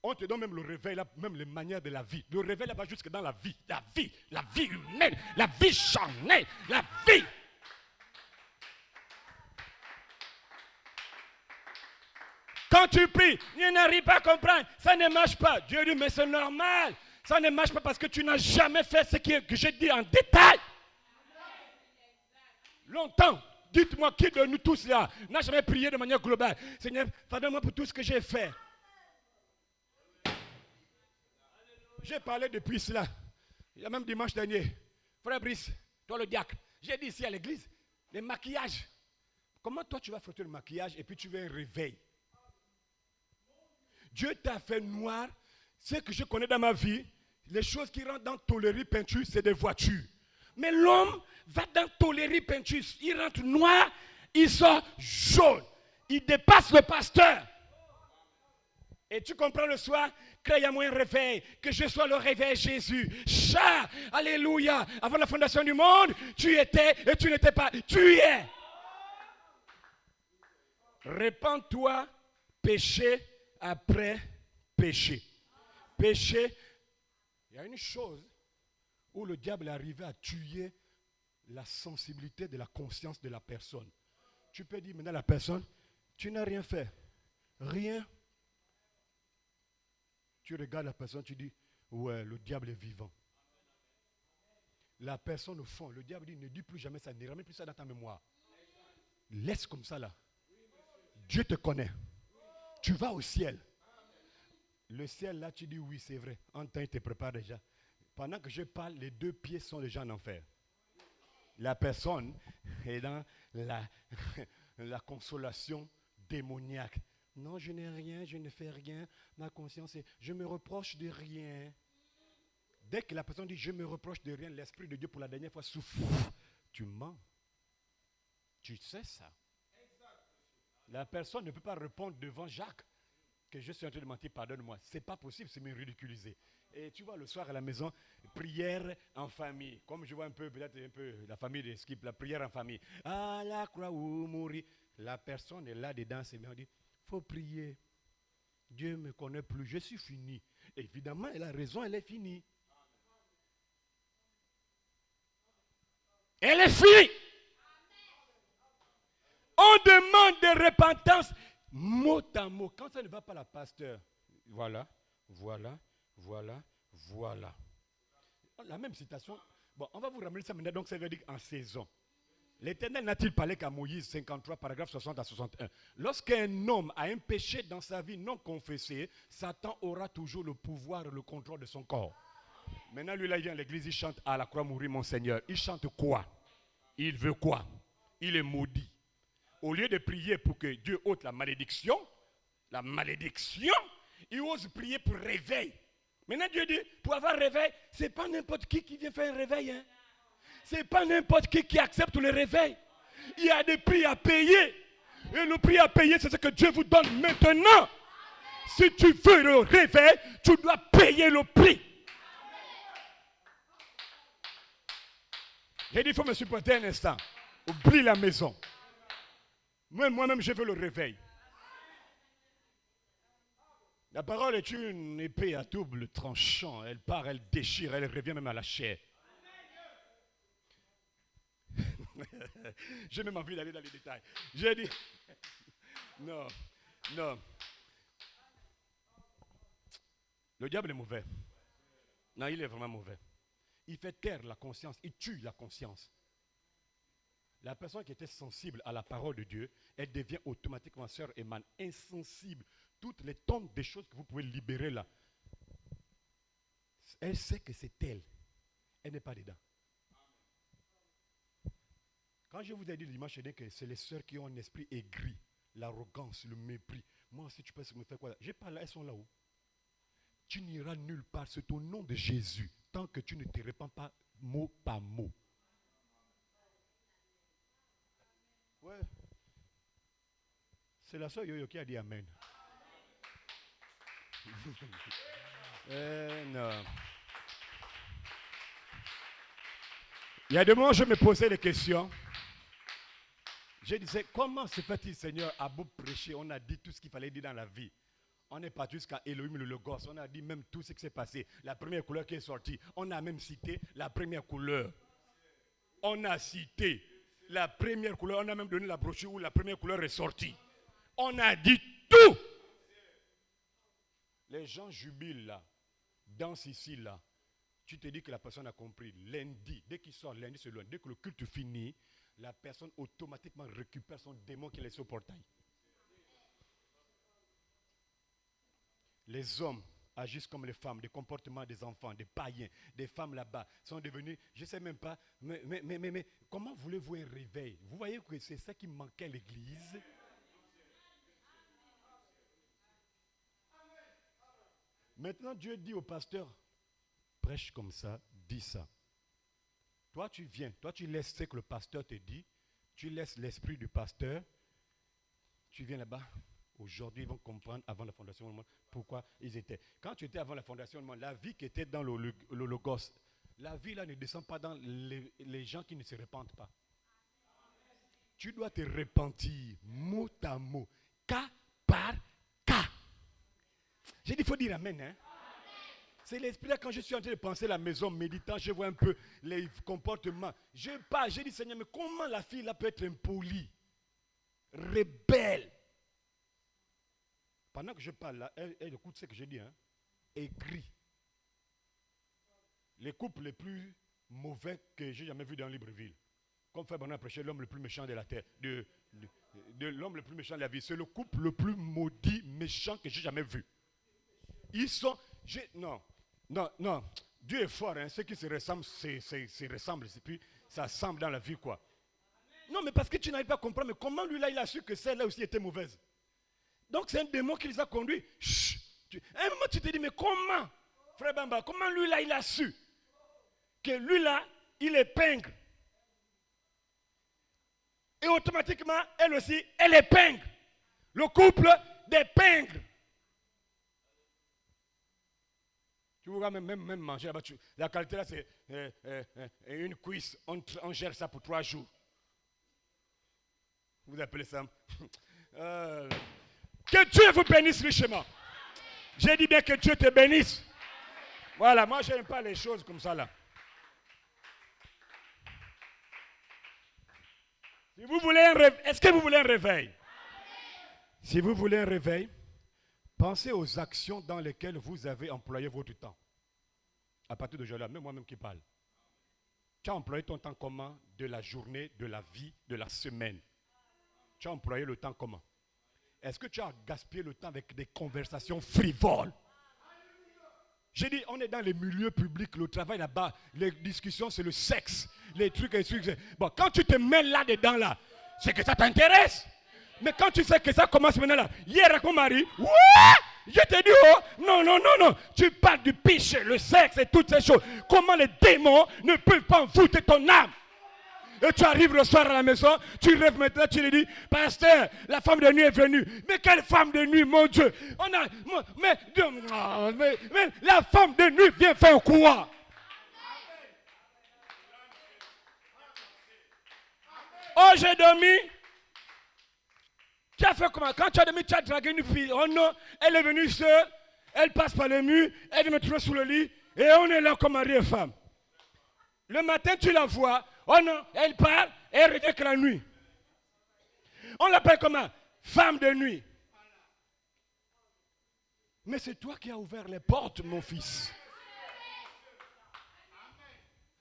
On te donne même le réveil, là, même les manières de la vie. Le réveil là-bas jusque dans la vie humaine, la vie charnelle, la vie. Quand tu pries, il n'arrive pas à comprendre. Ça ne marche pas. Dieu dit, mais c'est normal. Ça ne marche pas parce que tu n'as jamais fait ce que j'ai dit en détail. Longtemps. Dites-moi qui de nous tous là n'a jamais prié de manière globale. Seigneur, pardonne-moi pour tout ce que j'ai fait. J'ai parlé depuis cela. Il y a même dimanche dernier. Frère Brice, toi le diacre, j'ai dit ici à l'église, les maquillages. Comment toi tu vas frotter le maquillage et puis tu veux un réveil? Dieu t'a fait noir. Ce que je connais dans ma vie, les choses qui rentrent dans tôlerie peinture, c'est des voitures. Mais l'homme va dans tôlerie peinture, il rentre noir, il sort jaune. Il dépasse le pasteur. Et tu comprends le soir, crée-moi un réveil, que je sois le réveil Jésus. Chat, alléluia. Avant la fondation du monde, tu étais et tu n'étais pas, tu es. Répands-toi, péché après péché. Péché, il y a une chose où le diable est arrivé à tuer la sensibilité de la conscience de la personne. Tu peux dire maintenant à la personne, tu n'as rien fait. Rien. Tu regardes la personne, tu dis, ouais, le diable est vivant. La personne au fond, le diable dit, ne dis plus jamais ça, ne ramène plus ça dans ta mémoire. Laisse comme ça là. Dieu te connaît. Tu vas au ciel. Le ciel là, tu dis oui, c'est vrai. En temps, il te prépare déjà. Pendant que je parle, les deux pieds sont déjà en enfer. La personne est dans la consolation démoniaque. Non, je n'ai rien, je ne fais rien. Ma conscience est, je me reproche de rien. Dès que la personne dit, je me reproche de rien, l'Esprit de Dieu pour la dernière fois souffle. Tu mens. Tu sais ça. La personne ne peut pas répondre devant Jacques que je suis en train de mentir, pardonne-moi. C'est pas possible, c'est me ridiculiser. Et tu vois, le soir à la maison, prière en famille. Comme je vois peut-être un peu la famille de Skip, la prière en famille. À la croix ou mourir. La personne est là dedans, c'est bien, on dit, faut prier. Dieu ne me connaît plus, je suis fini. Évidemment, elle a raison, elle est finie. Elle est finie. On demande de repentance mot à mot. Quand ça ne va pas, la pasteur, voilà. La même citation. Bon, on va vous ramener ça maintenant, donc ça veut dire en saison. L'Éternel n'a-t-il parlé qu'à Moïse 53, paragraphe 60 à 61. Lorsqu'un homme a un péché dans sa vie non confessé, Satan aura toujours le pouvoir et le contrôle de son corps. Maintenant, lui, là, il vient à l'église, il chante à la croix mourir mon Seigneur. Il chante quoi? Il veut quoi? Il est maudit. Au lieu de prier pour que Dieu ôte la malédiction, il ose prier pour réveil. Maintenant, Dieu dit, pour avoir réveil, ce n'est pas n'importe qui vient faire un réveil. Hein. Ce n'est pas n'importe qui accepte le réveil. Il y a des prix à payer. Et le prix à payer, c'est ce que Dieu vous donne maintenant. Si tu veux le réveil, tu dois payer le prix. J'ai dit, il faut me supporter un instant. Oublie la maison. Moi-même, je veux le réveil. La parole est une épée à double tranchant. Elle part, elle déchire, elle revient même à la chair. J'ai même envie d'aller dans les détails. J'ai dit, non. Le diable est mauvais. Non, il est vraiment mauvais. Il fait taire la conscience, il tue la conscience. La personne qui était sensible à la parole de Dieu, elle devient automatiquement, sœur Eman, insensible. Toutes les tonnes de choses que vous pouvez libérer là, elle sait que c'est elle. Elle n'est pas dedans. Quand je vous ai dit dimanche dernier que c'est les sœurs qui ont un esprit aigri, l'arrogance, le mépris. Moi aussi, tu peux me faire quoi? Je parle là, elles sont là-haut. Tu n'iras nulle part, c'est au nom de Jésus, tant que tu ne te répands pas mot par mot. Ouais. C'est la sœur Yoyo qui a dit Amen. Non. Il y a des moments où je me posais des questions. Je disais, comment se fait-il, Seigneur, à beau prêcher, on a dit tout ce qu'il fallait dire dans la vie. On est parti jusqu'à Elohim le Logos, on a dit même tout ce qui s'est passé. La première couleur qui est sortie, on a même cité la première couleur. On a cité la première couleur, on a même donné la brochure où la première couleur est sortie. On a dit tout. Les gens jubilent là, dansent ici là. Tu te dis que la personne a compris. Lundi, dès qu'il sort, lundi c'est lundi. Dès que le culte finit, la personne automatiquement récupère son démon qui est laissé au portail. Les hommes agissent comme les femmes, des comportements des enfants, des païens, des femmes là-bas sont devenus, je ne sais même pas, mais comment voulez-vous un réveil? Vous voyez que c'est ça qui manquait à l'église. Maintenant, Dieu dit au pasteur, prêche comme ça, dis ça. Toi, tu viens, toi, tu laisses ce que le pasteur te dit, tu laisses l'esprit du pasteur, tu viens là-bas. Aujourd'hui, ils vont comprendre avant la fondation du monde pourquoi ils étaient. Quand tu étais avant la fondation du monde, la vie qui était dans le logos, la vie là ne descend pas dans les gens qui ne se répandent pas. Tu dois te repentir mot à mot, cas par cas. J'ai dit, il faut dire amen. Hein? C'est l'esprit là, quand je suis en train de penser à la maison, méditant, je vois un peu les comportements. J'ai dit, Seigneur, mais comment la fille là peut être impolie, rebelle? Pendant que je parle là, elle écoute ce que je dis. Hein? Écrit. Les couples les plus mauvais que j'ai jamais vus dans Libreville. Comme Frère Bernard prêchait, l'homme le plus méchant de la terre, de l'homme le plus méchant de la vie. C'est le couple le plus maudit, méchant que j'ai jamais vu. Ils sont... Non. Dieu est fort. Hein? Ceux qui se ressemblent, se ressemblent. Et puis, ça semble dans la vie, quoi. Non, mais parce que tu n'arrives pas à comprendre. Mais comment lui, là, il a su que celle-là aussi était mauvaise? Donc, c'est un démon qui les a conduits. À un moment, tu te dis, mais comment, Frère Bamba, comment lui, là, il a su que lui, là, il est pingre? Et automatiquement, elle aussi, elle est pingre. Le couple des pingres. Tu vois, même manger là-bas, la qualité là, c'est une cuisse, on gère ça pour 3 jours. Vous appelez ça que Dieu vous bénisse richement. J'ai dit bien que Dieu te bénisse. Voilà, moi je n'aime pas les choses comme ça là. Si vous voulez un réveil, est-ce que vous voulez un réveil? Si vous voulez un réveil, pensez aux actions dans lesquelles vous avez employé votre temps. À partir d'aujourd'hui, même moi-même qui parle. Tu as employé ton temps comment? De la journée, de la vie, de la semaine. Tu as employé le temps comment? Est-ce que tu as gaspillé le temps avec des conversations frivoles? J'ai dit, on est dans les milieux publics, le travail là-bas, les discussions, c'est le sexe, les trucs et les trucs. Bon, quand tu te mets là-dedans, là, c'est que ça t'intéresse. Mais quand tu sais que ça commence maintenant là, hier avec mon mari, je te dis, oh, non, tu parles du péché, le sexe et toutes ces choses. Comment les démons ne peuvent pas envoûter ton âme? Et tu arrives le soir à la maison, tu rêves maintenant, tu lui dis, pasteur, la femme de nuit est venue. Mais quelle femme de nuit, mon Dieu? Mais la femme de nuit vient faire quoi? Oh, j'ai dormi. Tu as fait comment? Quand tu as dormi, tu as dragué une fille. Oh non, elle est venue seule, elle passe par le mur, elle me trouve sous le lit, et on est là comme mari et femme. Le matin, tu la vois. Oh non, elle part et elle revient que la nuit. On l'appelle comment? Femme de nuit. Mais c'est toi qui as ouvert les portes, mon fils.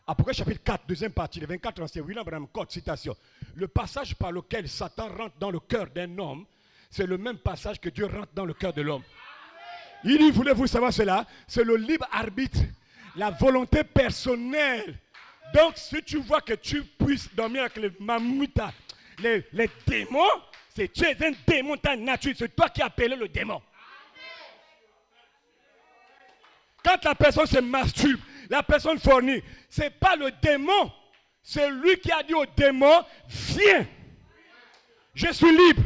Apocalypse chapitre 4, deuxième partie, le 24 ancien, William Branham, code, citation. Le passage par lequel Satan rentre dans le cœur d'un homme, c'est le même passage que Dieu rentre dans le cœur de l'homme. Il dit, voulez-vous savoir cela? C'est le libre arbitre, la volonté personnelle. Donc, si tu vois que tu puisses dormir avec les mammoutas, les démons, c'est tu es un démon, ta nature, c'est toi qui as appelé le démon. Quand la personne se masturbe, la personne fornit, ce n'est pas le démon, c'est lui qui a dit au démon, viens, je suis libre.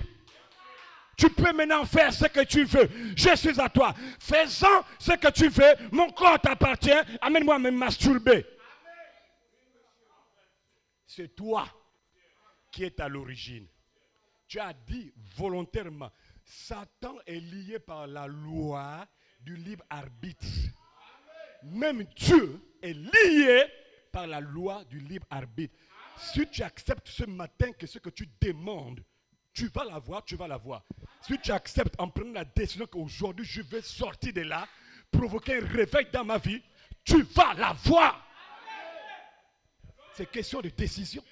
Tu peux maintenant faire ce que tu veux, je suis à toi. Faisant ce que tu veux, mon corps t'appartient, amène-moi à me masturber. C'est toi qui es à l'origine. Tu as dit volontairement, Satan est lié par la loi du libre arbitre. Même Dieu est lié par la loi du libre arbitre. Si tu acceptes ce matin que ce que tu demandes, tu vas l'avoir, tu vas l'avoir. Si tu acceptes en prenant la décision qu'aujourd'hui je vais sortir de là, provoquer un réveil dans ma vie, tu vas l'avoir. C'est question de décision.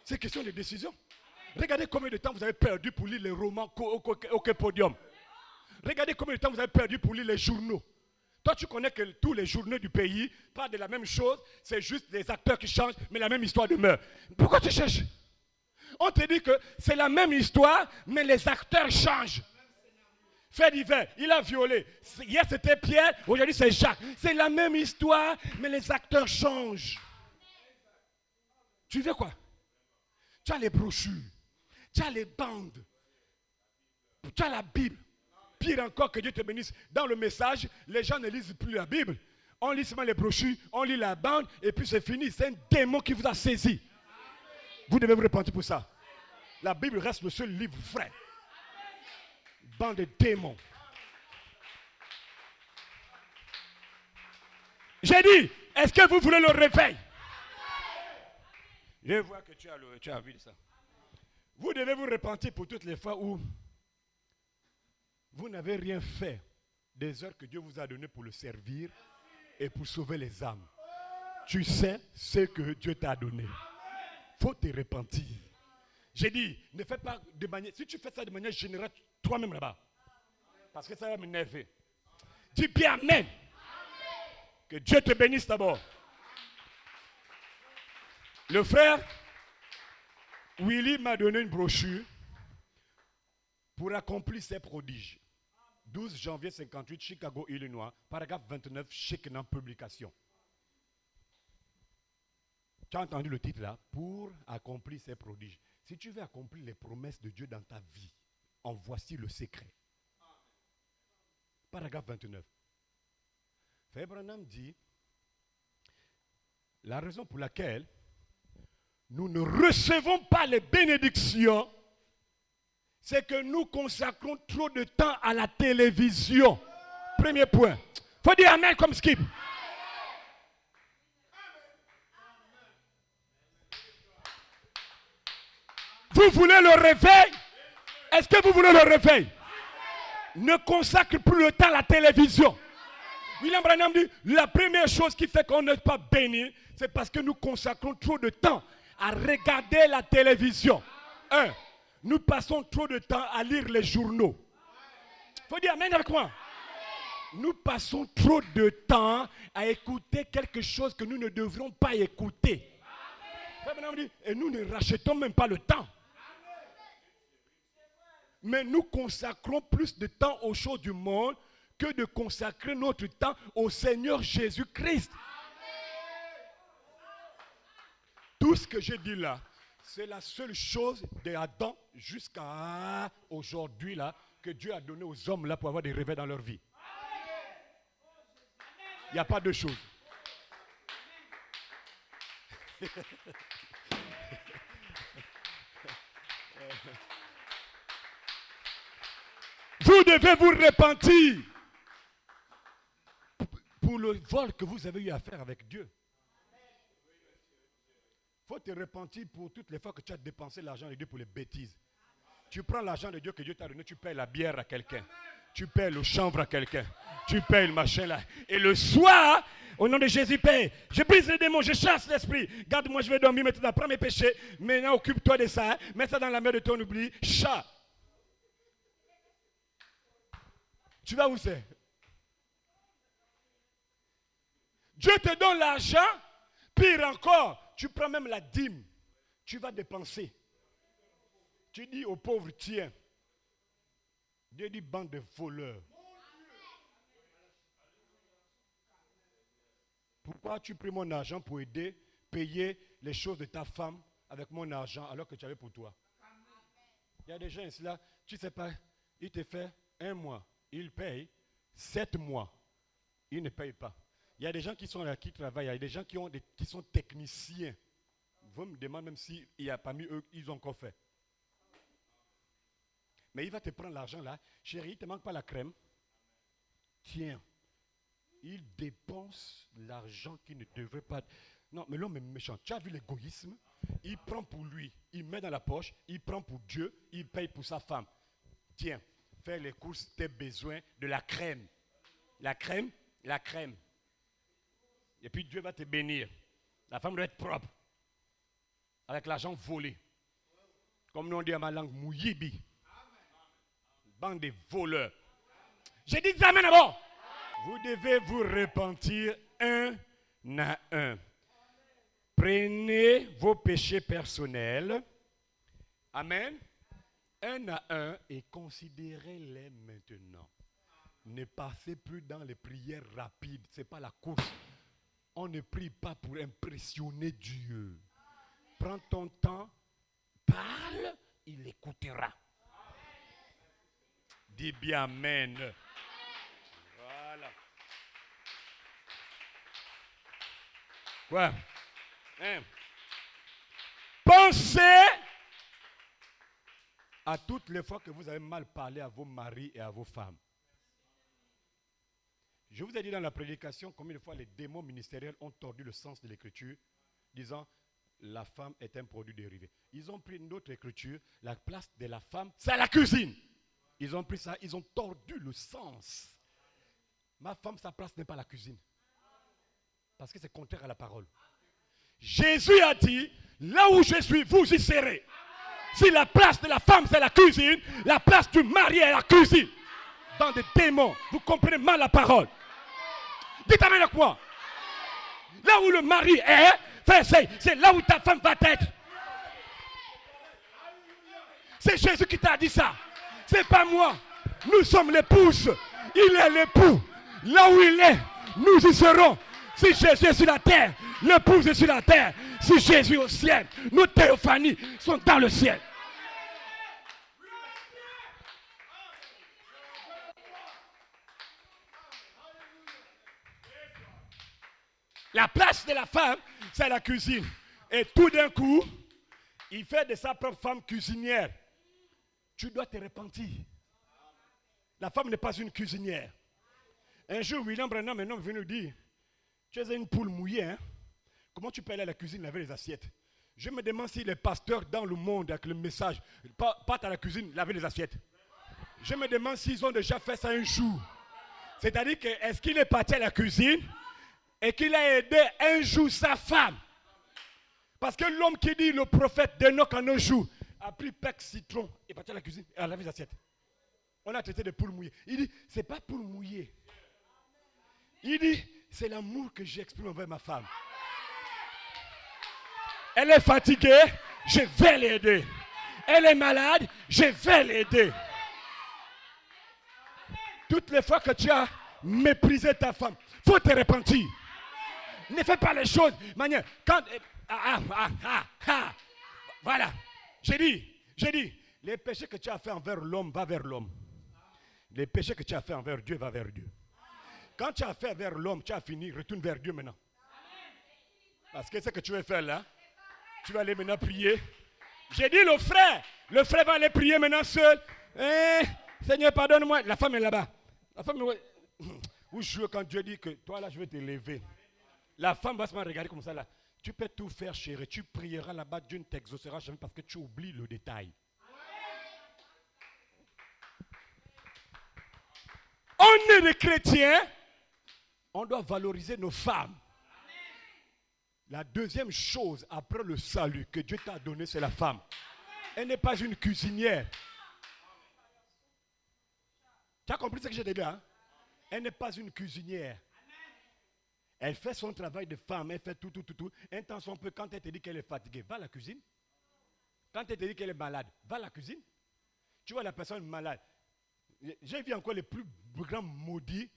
C'est question de décision. Regardez combien de temps vous avez perdu pour lire les romans au Podium. Regardez combien de temps vous avez perdu pour lire les journaux. Toi, tu connais que tous les journaux du pays parlent de la même chose. C'est juste des acteurs qui changent, mais la même histoire demeure. Pourquoi tu cherches? On te dit que c'est la même histoire, mais les acteurs changent. Fait divers, il a violé. Hier c'était Pierre, aujourd'hui c'est Jacques. C'est la même histoire, mais les acteurs changent. Tu veux quoi? Tu as les brochures, tu as les bandes, tu as la Bible. Pire encore, que Dieu te bénisse. Dans le message, les gens ne lisent plus la Bible. On lit seulement les brochures, on lit la bande, et puis c'est fini. C'est un démon qui vous a saisi. Vous devez vous repentir pour ça. La Bible reste le seul livre vrai. Bande de démons. J'ai dit, est-ce que vous voulez le réveil? Je vois que tu as vu ça. Vous devez vous repentir pour toutes les fois où vous n'avez rien fait des heures que Dieu vous a données pour le servir et pour sauver les âmes. Tu sais ce que Dieu t'a donné. Il faut te repentir. J'ai dit, ne fais pas de manière... Si tu fais ça de manière générale, toi-même là-bas, parce que ça va m'énerver. Dis bien amen. Que Dieu te bénisse d'abord. Le frère Willy m'a donné une brochure pour accomplir ses prodiges. 12 janvier 58, Chicago, Illinois, paragraphe 29, Shekinah Publication. Tu as entendu le titre là? Pour accomplir ses prodiges. Si tu veux accomplir les promesses de Dieu dans ta vie, en voici le secret. Paragraphe 29. Frère Branham dit, la raison pour laquelle nous ne recevons pas les bénédictions, c'est que nous consacrons trop de temps à la télévision. Premier point. Il faut dire amen comme skip. Vous voulez le réveil? Est-ce que vous voulez le réveil? Ne consacre plus le temps à la télévision. William Branham dit, la première chose qui fait qu'on n'est pas béni, c'est parce que nous consacrons trop de temps à regarder la télévision. Nous passons trop de temps à lire les journaux. Il faut dire amen avec moi. Nous passons trop de temps à écouter quelque chose que nous ne devrions pas écouter. Et nous ne rachetons même pas le temps. Mais nous consacrons plus de temps aux choses du monde que de consacrer notre temps au Seigneur Jésus-Christ. Tout ce que j'ai dit là, c'est la seule chose d'Adam jusqu'à aujourd'hui là que Dieu a donné aux hommes là pour avoir des réveils dans leur vie. Il n'y a pas de choses. Vous devez vous repentir pour le vol que vous avez eu à faire avec Dieu. Il faut te repentir pour toutes les fois que tu as dépensé l'argent de Dieu pour les bêtises. Tu prends l'argent de Dieu que Dieu t'a donné, tu payes la bière à quelqu'un. Tu payes le chanvre à quelqu'un. Tu payes le machin là. Et le soir, au nom de Jésus, paye. Je brise les démons, je chasse l'esprit. Garde-moi, je vais dormir maintenant. Prends mes péchés. Maintenant, occupe-toi de ça. Mets ça dans la mer de ton oubli. Chat. Tu vas où c'est? Dieu te donne l'argent. Pire encore, tu prends même la dîme. Tu vas dépenser. Tu dis aux pauvres, tiens. Dieu dit bande de voleurs. Pourquoi tu prends mon argent pour aider, payer les choses de ta femme avec mon argent alors que tu avais pour toi? Il y a des gens ici là, tu ne sais pas, il te fait 1 mois, il paye 7 mois, il ne paye pas. Il y a des gens qui sont là, qui travaillent, il y a des gens qui sont techniciens. Vous me demandez même s'il y a parmi eux, ils ont encore fait. Mais il va te prendre l'argent là. Chérie, il ne te manque pas la crème. Tiens. Il dépense l'argent qu'il ne devrait pas. Non, mais l'homme est méchant. Tu as vu l'égoïsme? Il prend pour lui, il met dans la poche, il prend pour Dieu, il paye pour sa femme. Tiens, fais les courses, tes besoins de la crème. La crème, la crème. Et puis Dieu va te bénir. La femme doit être propre. Avec l'argent volé. Comme nous on dit à ma langue, mouyibi. Bande de voleurs. J'ai dit amen d'abord. Vous devez vous repentir un à un. Prenez vos péchés personnels. Amen. Un à un et considérez-les maintenant. Ne passez plus dans les prières rapides. Ce n'est pas la course. On ne prie pas pour impressionner Dieu. Prends ton temps, parle, il écoutera. Dis bien amen. Voilà. Quoi? Hein? Pensez à toutes les fois que vous avez mal parlé à vos maris et à vos femmes. Je vous ai dit dans la prédication combien de fois les démons ministériels ont tordu le sens de l'écriture, disant la femme est un produit dérivé. Ils ont pris une autre écriture, la place de la femme, c'est la cuisine. Ils ont pris ça, ils ont tordu le sens. Ma femme, sa place n'est pas la cuisine. Parce que c'est contraire à la parole. Jésus a dit, là où je suis, vous y serez. Si la place de la femme, c'est la cuisine, la place du mari est la cuisine. Dans des démons, vous comprenez mal la parole. Dites amen avec moi. Là où le mari est, c'est là où ta femme va être. C'est Jésus qui t'a dit ça. C'est pas moi. Nous sommes l'épouse. Il est l'époux. Là où il est, nous y serons. Si Jésus est sur la terre, l'épouse est sur la terre. Si Jésus est au ciel, nos théophanies sont dans le ciel. La place de la femme, c'est la cuisine. Et tout d'un coup, il fait de sa propre femme cuisinière. Tu dois te repentir. La femme n'est pas une cuisinière. Un jour, William Branham est venu nous dire, tu es une poule mouillée, hein? Comment tu peux aller à la cuisine laver les assiettes? Je me demande si les pasteurs dans le monde avec le message partent à la cuisine laver les assiettes. Je me demande s'ils ont déjà fait ça un jour. C'est-à-dire que est-ce qu'il est parti à la cuisine et qu'il a aidé un jour sa femme? Parce que l'homme qui dit le prophète d'Enoch en un jour a pris pec citron et parti à la cuisine et a lavé les assiettes. On a traité de poule mouillée. Il dit, c'est pas poule mouillée. Il dit, c'est l'amour que j'exprime envers ma femme. Elle est fatiguée, je vais l'aider. Elle est malade, je vais l'aider. Toutes les fois que tu as méprisé ta femme, il faut te repentir. Ne fais pas les choses de manière. Quand, voilà. J'ai dit, les péchés que tu as fait envers l'homme, va vers l'homme. Les péchés que tu as fait envers Dieu, va vers Dieu. Quand tu as fait vers l'homme, tu as fini, retourne vers Dieu maintenant. Parce que ce que tu veux faire là, tu vas aller maintenant prier. J'ai dit le frère va aller prier maintenant seul. Seigneur, pardonne-moi. La femme est là-bas. La femme, vous jouez quand Dieu dit que toi là, je vais te lever. La femme va se regarder comme ça là. Tu peux tout faire, chérie. Tu prieras là-bas, Dieu ne t'exaucera jamais parce que tu oublies le détail. On est des chrétiens. On doit valoriser nos femmes. La deuxième chose après le salut que Dieu t'a donné, c'est la femme. Elle n'est pas une cuisinière. Tu as compris ce que j'ai dit là? Elle n'est pas une cuisinière. Elle fait son travail de femme, elle fait tout. Un temps son peu, quand elle te dit qu'elle est fatiguée, va à la cuisine. Quand elle te dit qu'elle est malade, va à la cuisine. Tu vois la personne malade. J'ai vu encore les plus grands maudits.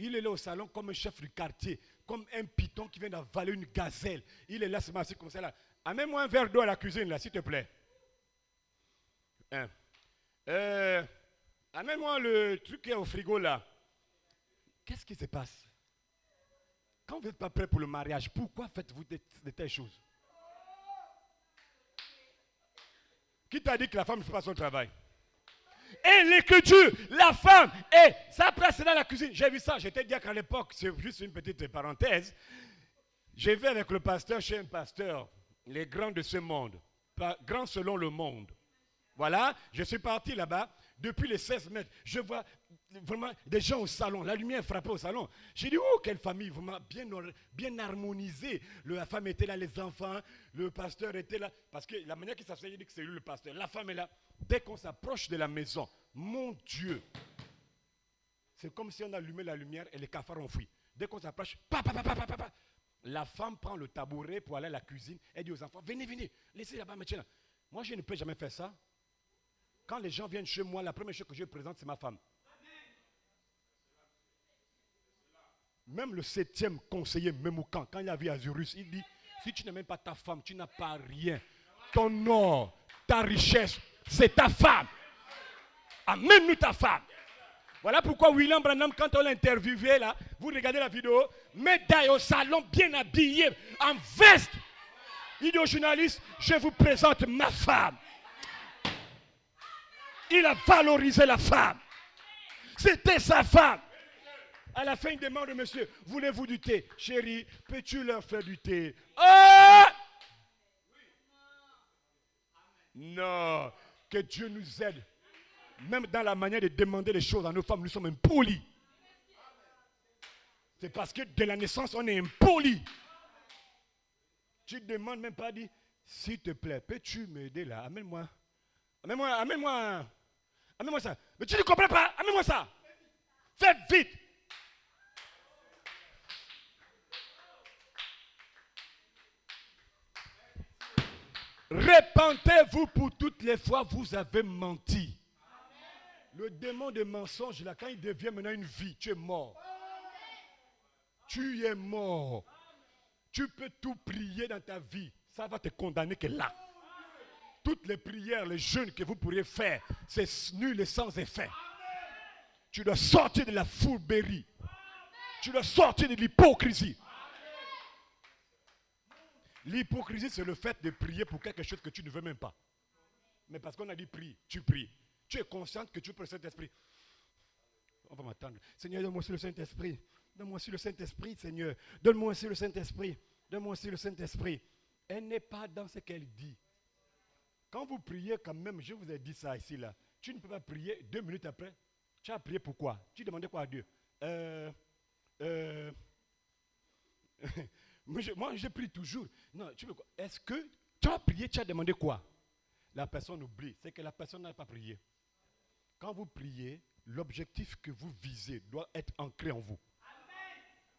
Il est là au salon comme un chef du quartier, comme un python qui vient d'avaler une gazelle. Il est là, c'est assis comme ça là. Amène-moi un verre d'eau à la cuisine là, s'il te plaît. Amène-moi le truc qui est au frigo là. Qu'est-ce qui se passe? Quand vous n'êtes pas prêt pour le mariage, pourquoi faites-vous de telles choses? Qui t'a dit que la femme ne fait pas son travail? Et l'écriture, la femme, et sa place dans la cuisine. J'ai vu ça, j'étais diacre à l'époque, c'est juste une petite parenthèse. J'ai vu avec le pasteur chez un pasteur, les grands de ce monde, grands selon le monde. Voilà, je suis parti là-bas, depuis les 16 mètres, je vois vraiment des gens au salon, la lumière frappait au salon. J'ai dit, oh, quelle famille, vraiment bien harmonisée. La femme était là, les enfants, le pasteur était là. Parce que la manière qu'il s'asseyait, il dit que c'est lui le pasteur. La femme est là. Dès qu'on s'approche de la maison, mon Dieu, c'est comme si on allumait la lumière et les cafards ont fui. Dès qu'on s'approche, la femme prend le tabouret pour aller à la cuisine. Elle dit aux enfants, venez, venez, laissez là-bas, maintenant. Moi, je ne peux jamais faire ça. Quand les gens viennent chez moi, la première chose que je présente, c'est ma femme. Même le 7e conseiller Memoukan, quand il a vu Azurus, il dit, si tu n'as même pas ta femme, tu n'as pas rien. Ton or, ta richesse, c'est ta femme. Amène-nous ta femme. Voilà pourquoi William Branham, quand on l'a interviewé là, vous regardez la vidéo, médaille au salon, bien habillé, en veste. Il dit aux journalistes, je vous présente ma femme. Il a valorisé la femme. C'était sa femme. À la fin, il demande au monsieur, voulez-vous du thé? Chérie, peux-tu leur faire du thé? Oh! Non, que Dieu nous aide. Même dans la manière de demander les choses à nos femmes, nous sommes impolis. C'est parce que de la naissance, on est impolis. Tu ne demandes même pas, dis, s'il te plaît, peux-tu m'aider là? Amène-moi. Amène-moi ça. Mais tu ne comprends pas? Amène-moi ça. Fais vite. Répentez-vous pour toutes les fois où vous avez menti. Le démon de mensonge, là, quand il devient maintenant une vie, tu es mort. Tu es mort. Tu peux tout prier dans ta vie. Ça va te condamner que là. Toutes les prières, les jeûnes que vous pourriez faire, c'est nul et sans effet. Tu dois sortir de la fourberie. Tu dois sortir de l'hypocrisie. L'hypocrisie, c'est le fait de prier pour quelque chose que tu ne veux même pas. Mais parce qu'on a dit prie, tu pries. Tu es consciente que tu peux le Saint-Esprit. On va m'attendre. Seigneur, donne-moi aussi le Saint-Esprit. Donne-moi aussi le Saint-Esprit, Seigneur. Donne-moi aussi le Saint-Esprit. Donne-moi aussi le Saint-Esprit. Elle n'est pas dans ce qu'elle dit. Quand vous priez quand même, je vous ai dit ça ici, là. Tu ne peux pas prier 2 minutes après. Tu as prié pourquoi? Tu demandais quoi à Dieu? Moi, je prie toujours. Non, tu veux quoi? Est-ce que tu as prié, tu as demandé quoi? La personne oublie. C'est que la personne n'a pas prié. Quand vous priez, l'objectif que vous visez doit être ancré en vous.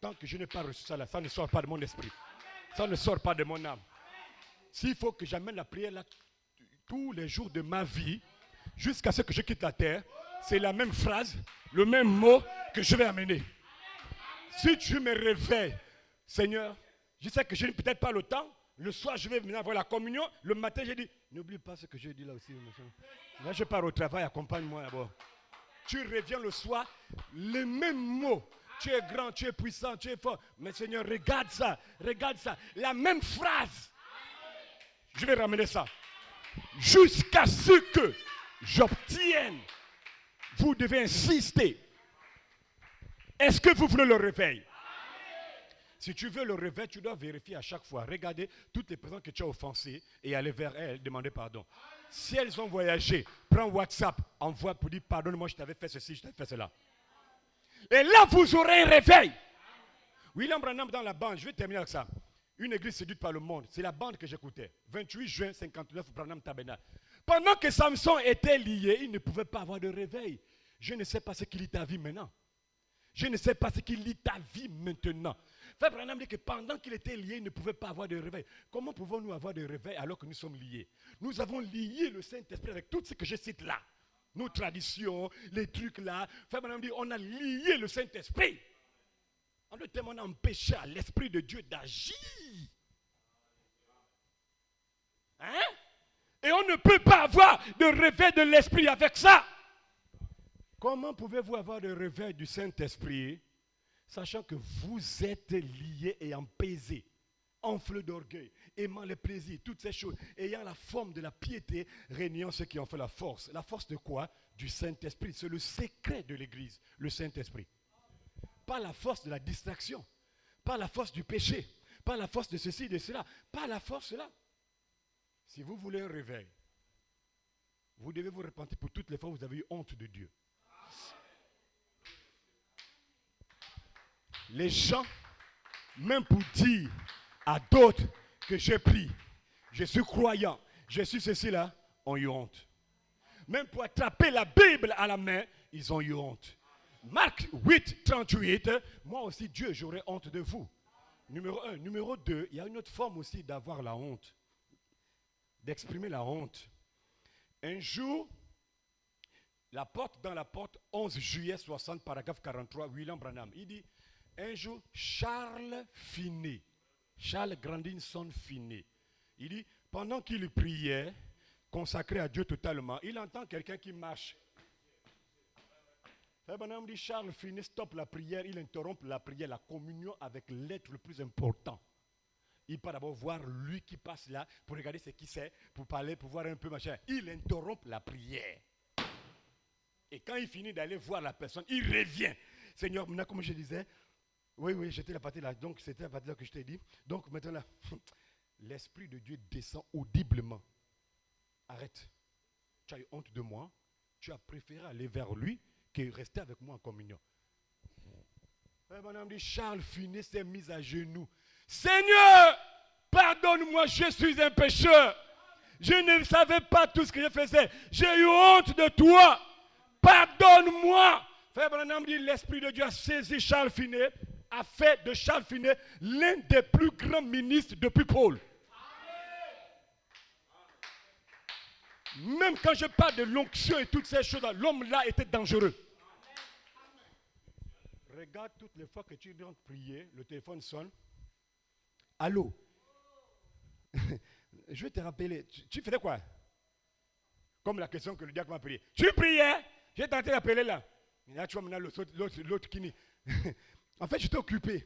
Tant que je n'ai pas reçu ça, là, ça ne sort pas de mon esprit. Ça ne sort pas de mon âme. S'il faut que j'amène la prière là, tous les jours de ma vie, jusqu'à ce que je quitte la terre, c'est la même phrase, le même mot que je vais amener. Si tu me réveilles, Seigneur, je sais que je n'ai peut-être pas le temps. Le soir, je vais venir avoir la communion. Le matin, j'ai dit, n'oublie pas ce que j'ai dit là aussi. Là, je pars au travail, accompagne-moi d'abord. Tu reviens le soir, les mêmes mots. Tu es grand, tu es puissant, tu es fort. Mais Seigneur, regarde ça, regarde ça. La même phrase. Je vais ramener ça. Jusqu'à ce que j'obtienne. Vous devez insister. Est-ce que vous voulez le réveil? Si tu veux le réveil, tu dois vérifier à chaque fois. Regardez toutes les personnes que tu as offensées et aller vers elles, demander pardon. Si elles ont voyagé, prends WhatsApp, envoie pour dire pardonne-moi, je t'avais fait ceci, je t'avais fait cela. Et là, vous aurez un réveil. William Branham dans la bande, je vais terminer avec ça. Une église séduite par le monde, c'est la bande que j'écoutais. 28 juin 59, Branham Tabernacle. Pendant que Samson était lié, il ne pouvait pas avoir de réveil. Je ne sais pas ce qu'il lit ta vie maintenant. Je ne sais pas ce qu'il lit ta vie maintenant. Frère Branham dit que pendant qu'il était lié, il ne pouvait pas avoir de réveil. Comment pouvons-nous avoir de réveil alors que nous sommes liés? Nous avons lié le Saint-Esprit avec tout ce que je cite là. Nos traditions, les trucs là. Frère Branham dit on a lié le Saint-Esprit. En d'autres termes, on a empêché à l'Esprit de Dieu d'agir. Hein? Et on ne peut pas avoir de réveil de l'Esprit avec ça. Comment pouvez-vous avoir de réveil du Saint-Esprit, sachant que vous êtes liés et empesés, enflés d'orgueil, aimant les plaisirs, toutes ces choses, ayant la forme de la piété, régnant ceux qui en font la force. La force de quoi? Du Saint-Esprit. C'est le secret de l'Église, le Saint-Esprit. Pas la force de la distraction, pas la force du péché, pas la force de ceci, de cela, pas la force là. Si vous voulez un réveil, Vous devez vous repentir pour toutes les fois où vous avez eu honte de Dieu. Les gens, même pour dire à d'autres que j'ai pris, je suis croyant, je suis ceci là, ont eu honte. Même pour attraper la Bible à la main, ils ont eu honte. Marc 8, 38, moi aussi Dieu, j'aurais honte de vous. Numéro 1. Numéro 2, il y a une autre forme aussi d'avoir la honte, d'exprimer la honte. Un jour, dans la porte, 11 juillet 60, paragraphe 43, William Branham, il dit, un jour, Charles Grandison Finney, il dit, pendant qu'il priait, consacré à Dieu totalement, il entend quelqu'un qui marche. Branham dit, Charles Finney stoppe la prière, il interrompt la prière, la communion avec l'être le plus important. Il part d'abord voir lui qui passe là, pour regarder ce qui c'est, pour parler, pour voir un peu machin. Il interrompt la prière. Et quand il finit d'aller voir la personne, il revient. Seigneur, maintenant, comme je disais, oui, j'étais la partie là, donc c'était la partie là que je t'ai dit. Donc maintenant là, l'Esprit de Dieu descend audiblement. Arrête. Tu as eu honte de moi, tu as préféré aller vers lui que rester avec moi en communion. Madame dit, Charles Finney s'est mis à genoux. Seigneur, pardonne-moi, je suis un pécheur. Je ne savais pas tout ce que je faisais. J'ai eu honte de toi. Pardonne-moi. Frère Branham dit, l'Esprit de Dieu a saisi Charles Finney, a fait de Charles Finney l'un des plus grands ministres depuis Paul. Même quand je parle de l'onction et toutes ces choses-là, l'homme-là était dangereux. Regarde toutes les fois que tu viens prier, le téléphone sonne. Allô? Je vais te rappeler. Tu faisais quoi? Comme la question que le diacre m'a prié. Tu priais? J'ai tenté d'appeler là. Et là, tu vois maintenant l'autre qui nie. En fait, j'étais occupé.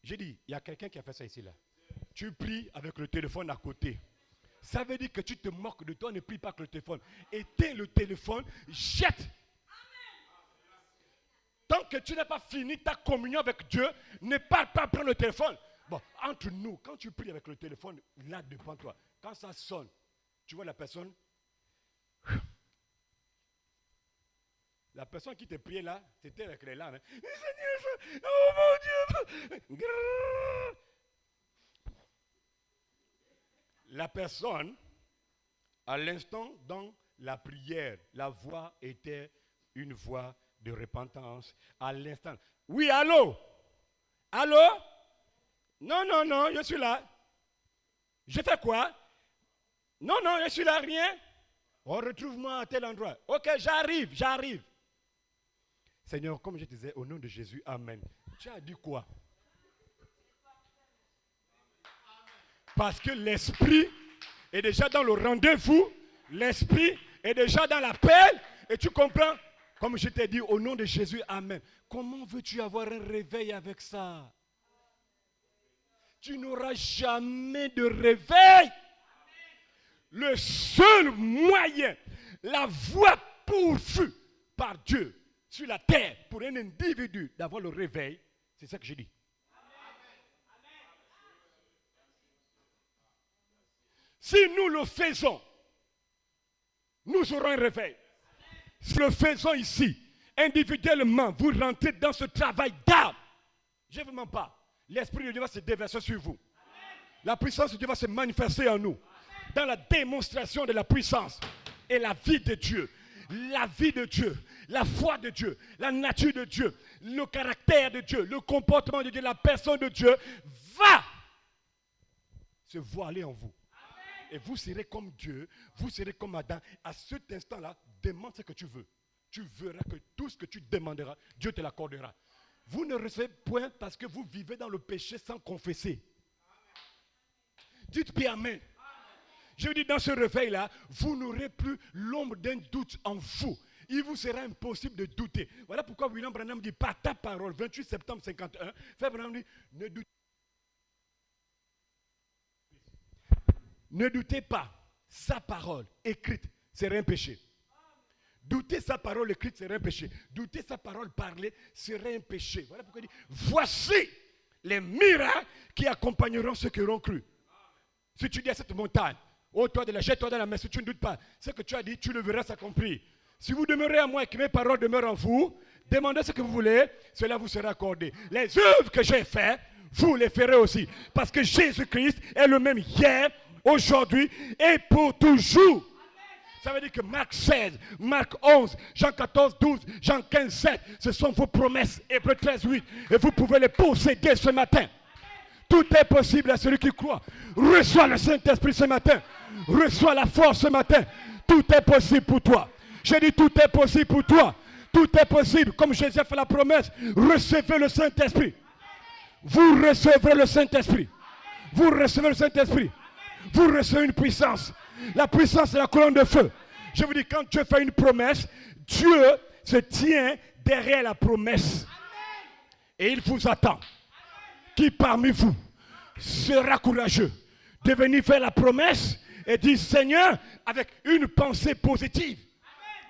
J'ai dit, il y a quelqu'un qui a fait ça ici là. Tu pries avec le téléphone à côté. Ça veut dire que tu te moques de toi, ne prie pas avec le téléphone. Éteins le téléphone, jette. Tant que tu n'as pas fini ta communion avec Dieu, ne parle pas prendre le téléphone. Bon, entre nous, quand tu pries avec le téléphone, là devant toi, quand ça sonne, tu vois la personne. La personne qui te priait là, c'était avec les larmes. Seigneur, oh mon Dieu. La personne, à l'instant dans la prière, la voix était une voix de repentance. À l'instant. Oui, allô? Allô? Non, je suis là. Je fais quoi? Non, je suis là, rien. Oh, retrouve-moi à tel endroit. Ok, j'arrive. Seigneur, comme je disais, au nom de Jésus, amen. Tu as dit quoi? Parce que l'esprit est déjà dans le rendez-vous, l'esprit est déjà dans l'appel, et tu comprends? Comme je t'ai dit, au nom de Jésus, amen. Comment veux-tu avoir un réveil avec ça? Tu n'auras jamais de réveil. Le seul moyen, la voie pourvue par Dieu sur la terre pour un individu d'avoir le réveil, c'est ça que j'ai dit. Si nous le faisons, nous aurons un réveil. Si nous le faisons ici, individuellement, vous rentrez dans ce travail d'âme. Je ne vous mens pas. L'Esprit de Dieu va se déverser sur vous. La puissance de Dieu va se manifester en nous. Dans la démonstration de la puissance et la vie de Dieu. La vie de Dieu, la foi de Dieu, la nature de Dieu, le caractère de Dieu, le comportement de Dieu, la personne de Dieu va se voiler en vous. Et vous serez comme Dieu, vous serez comme Adam. À cet instant-là, demande ce que tu veux. Tu verras que tout ce que tu demanderas, Dieu te l'accordera. Vous ne recevez point parce que vous vivez dans le péché sans confesser. Dites bien amen. Je dis dans ce réveil-là, vous n'aurez plus l'ombre d'un doute en vous. Il vous sera impossible de douter. Voilà pourquoi William Branham dit, par ta parole, 28 septembre 51, Frère Branham dit, ne doutez pas, sa parole écrite serait un péché. Douter sa parole écrite serait un péché. Douter sa parole parlée serait un péché. Voilà pourquoi il dit, voici les miracles qui accompagneront ceux qui auront cru. Si tu dis à cette montagne, Oh, toi de la jette-toi dans la main, si tu ne doutes pas. Ce que tu as dit, tu le verras s'accomplir. Si vous demeurez à moi et que mes paroles demeurent en vous, demandez ce que vous voulez, cela vous sera accordé. Les œuvres que j'ai faites, vous les ferez aussi. Parce que Jésus-Christ est le même hier, aujourd'hui et pour toujours. Ça veut dire que Marc 16, Marc 11, Jean 14, 12, Jean 15, 7, ce sont vos promesses. Hébreux 13, 8. Et vous pouvez les posséder ce matin. Tout est possible à celui qui croit. Reçois le Saint-Esprit ce matin. Reçois la force ce matin. Tout est possible pour toi. J'ai dit tout est possible pour toi. Tout est possible. Comme Jésus a fait la promesse, recevez le Saint-Esprit. Vous recevrez le Saint-Esprit. Vous recevez le Saint-Esprit. Vous recevez une puissance. La puissance, c'est la colonne de feu. Je vous dis, quand Dieu fait une promesse, Dieu se tient derrière la promesse. Et il vous attend. Qui parmi vous sera courageux de venir faire la promesse et dire, Seigneur, avec une pensée positive.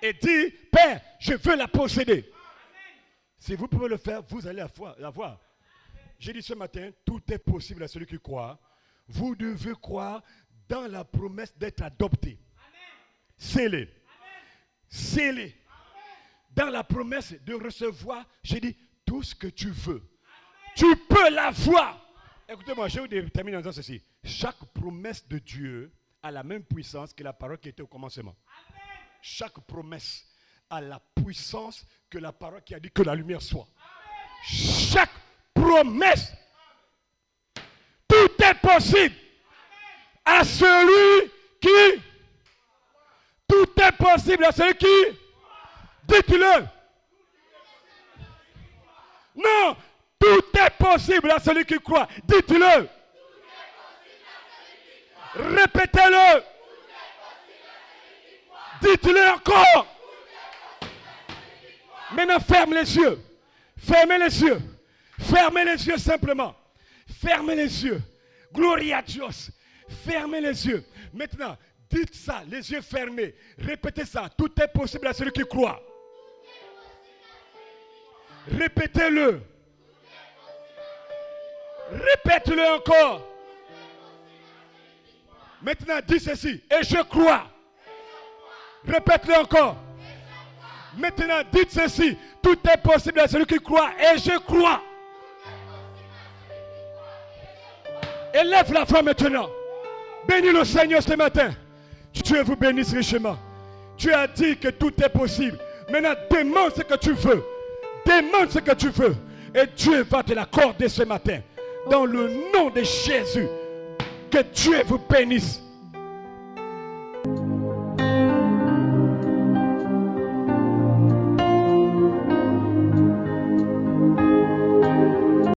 Et dire, Père, je veux la posséder. Si vous pouvez le faire, vous allez la voir. J'ai dit ce matin, tout est possible à celui qui croit. Vous devez croire dans la promesse d'être adopté. Scellé. Scellé. Dans la promesse de recevoir, j'ai dit, tout ce que tu veux. Tu peux l'avoir. Écoutez-moi, je vais vous terminer en disant ceci. Chaque promesse de Dieu a la même puissance que la parole qui était au commencement. Chaque promesse a la puissance que la parole qui a dit que la lumière soit. Chaque promesse. Tout est possible à celui qui. Tout est possible à celui qui. Dites-le. Non. Tout est possible à celui qui croit. Dites-le. Répétez-le. Dites-le encore. Maintenant, ferme les yeux. Fermez les yeux. Fermez les yeux simplement. Fermez les yeux. Gloria à Dieu. Fermez les yeux. Maintenant, dites ça, les yeux fermés. Répétez ça. Tout est possible à celui qui croit. Répétez-le. Répète-le encore. Maintenant, dis ceci. Et je crois. Répète-le encore. Maintenant, dites ceci. Tout est possible à celui qui croit. Et je crois. Élève la voix maintenant. Bénis le Seigneur ce matin. Dieu vous bénisse richement. Tu as dit que tout est possible. Maintenant, demande ce que tu veux. Demande ce que tu veux. Et Dieu va te l'accorder ce matin. Dans le nom de Jésus. Que Dieu vous bénisse.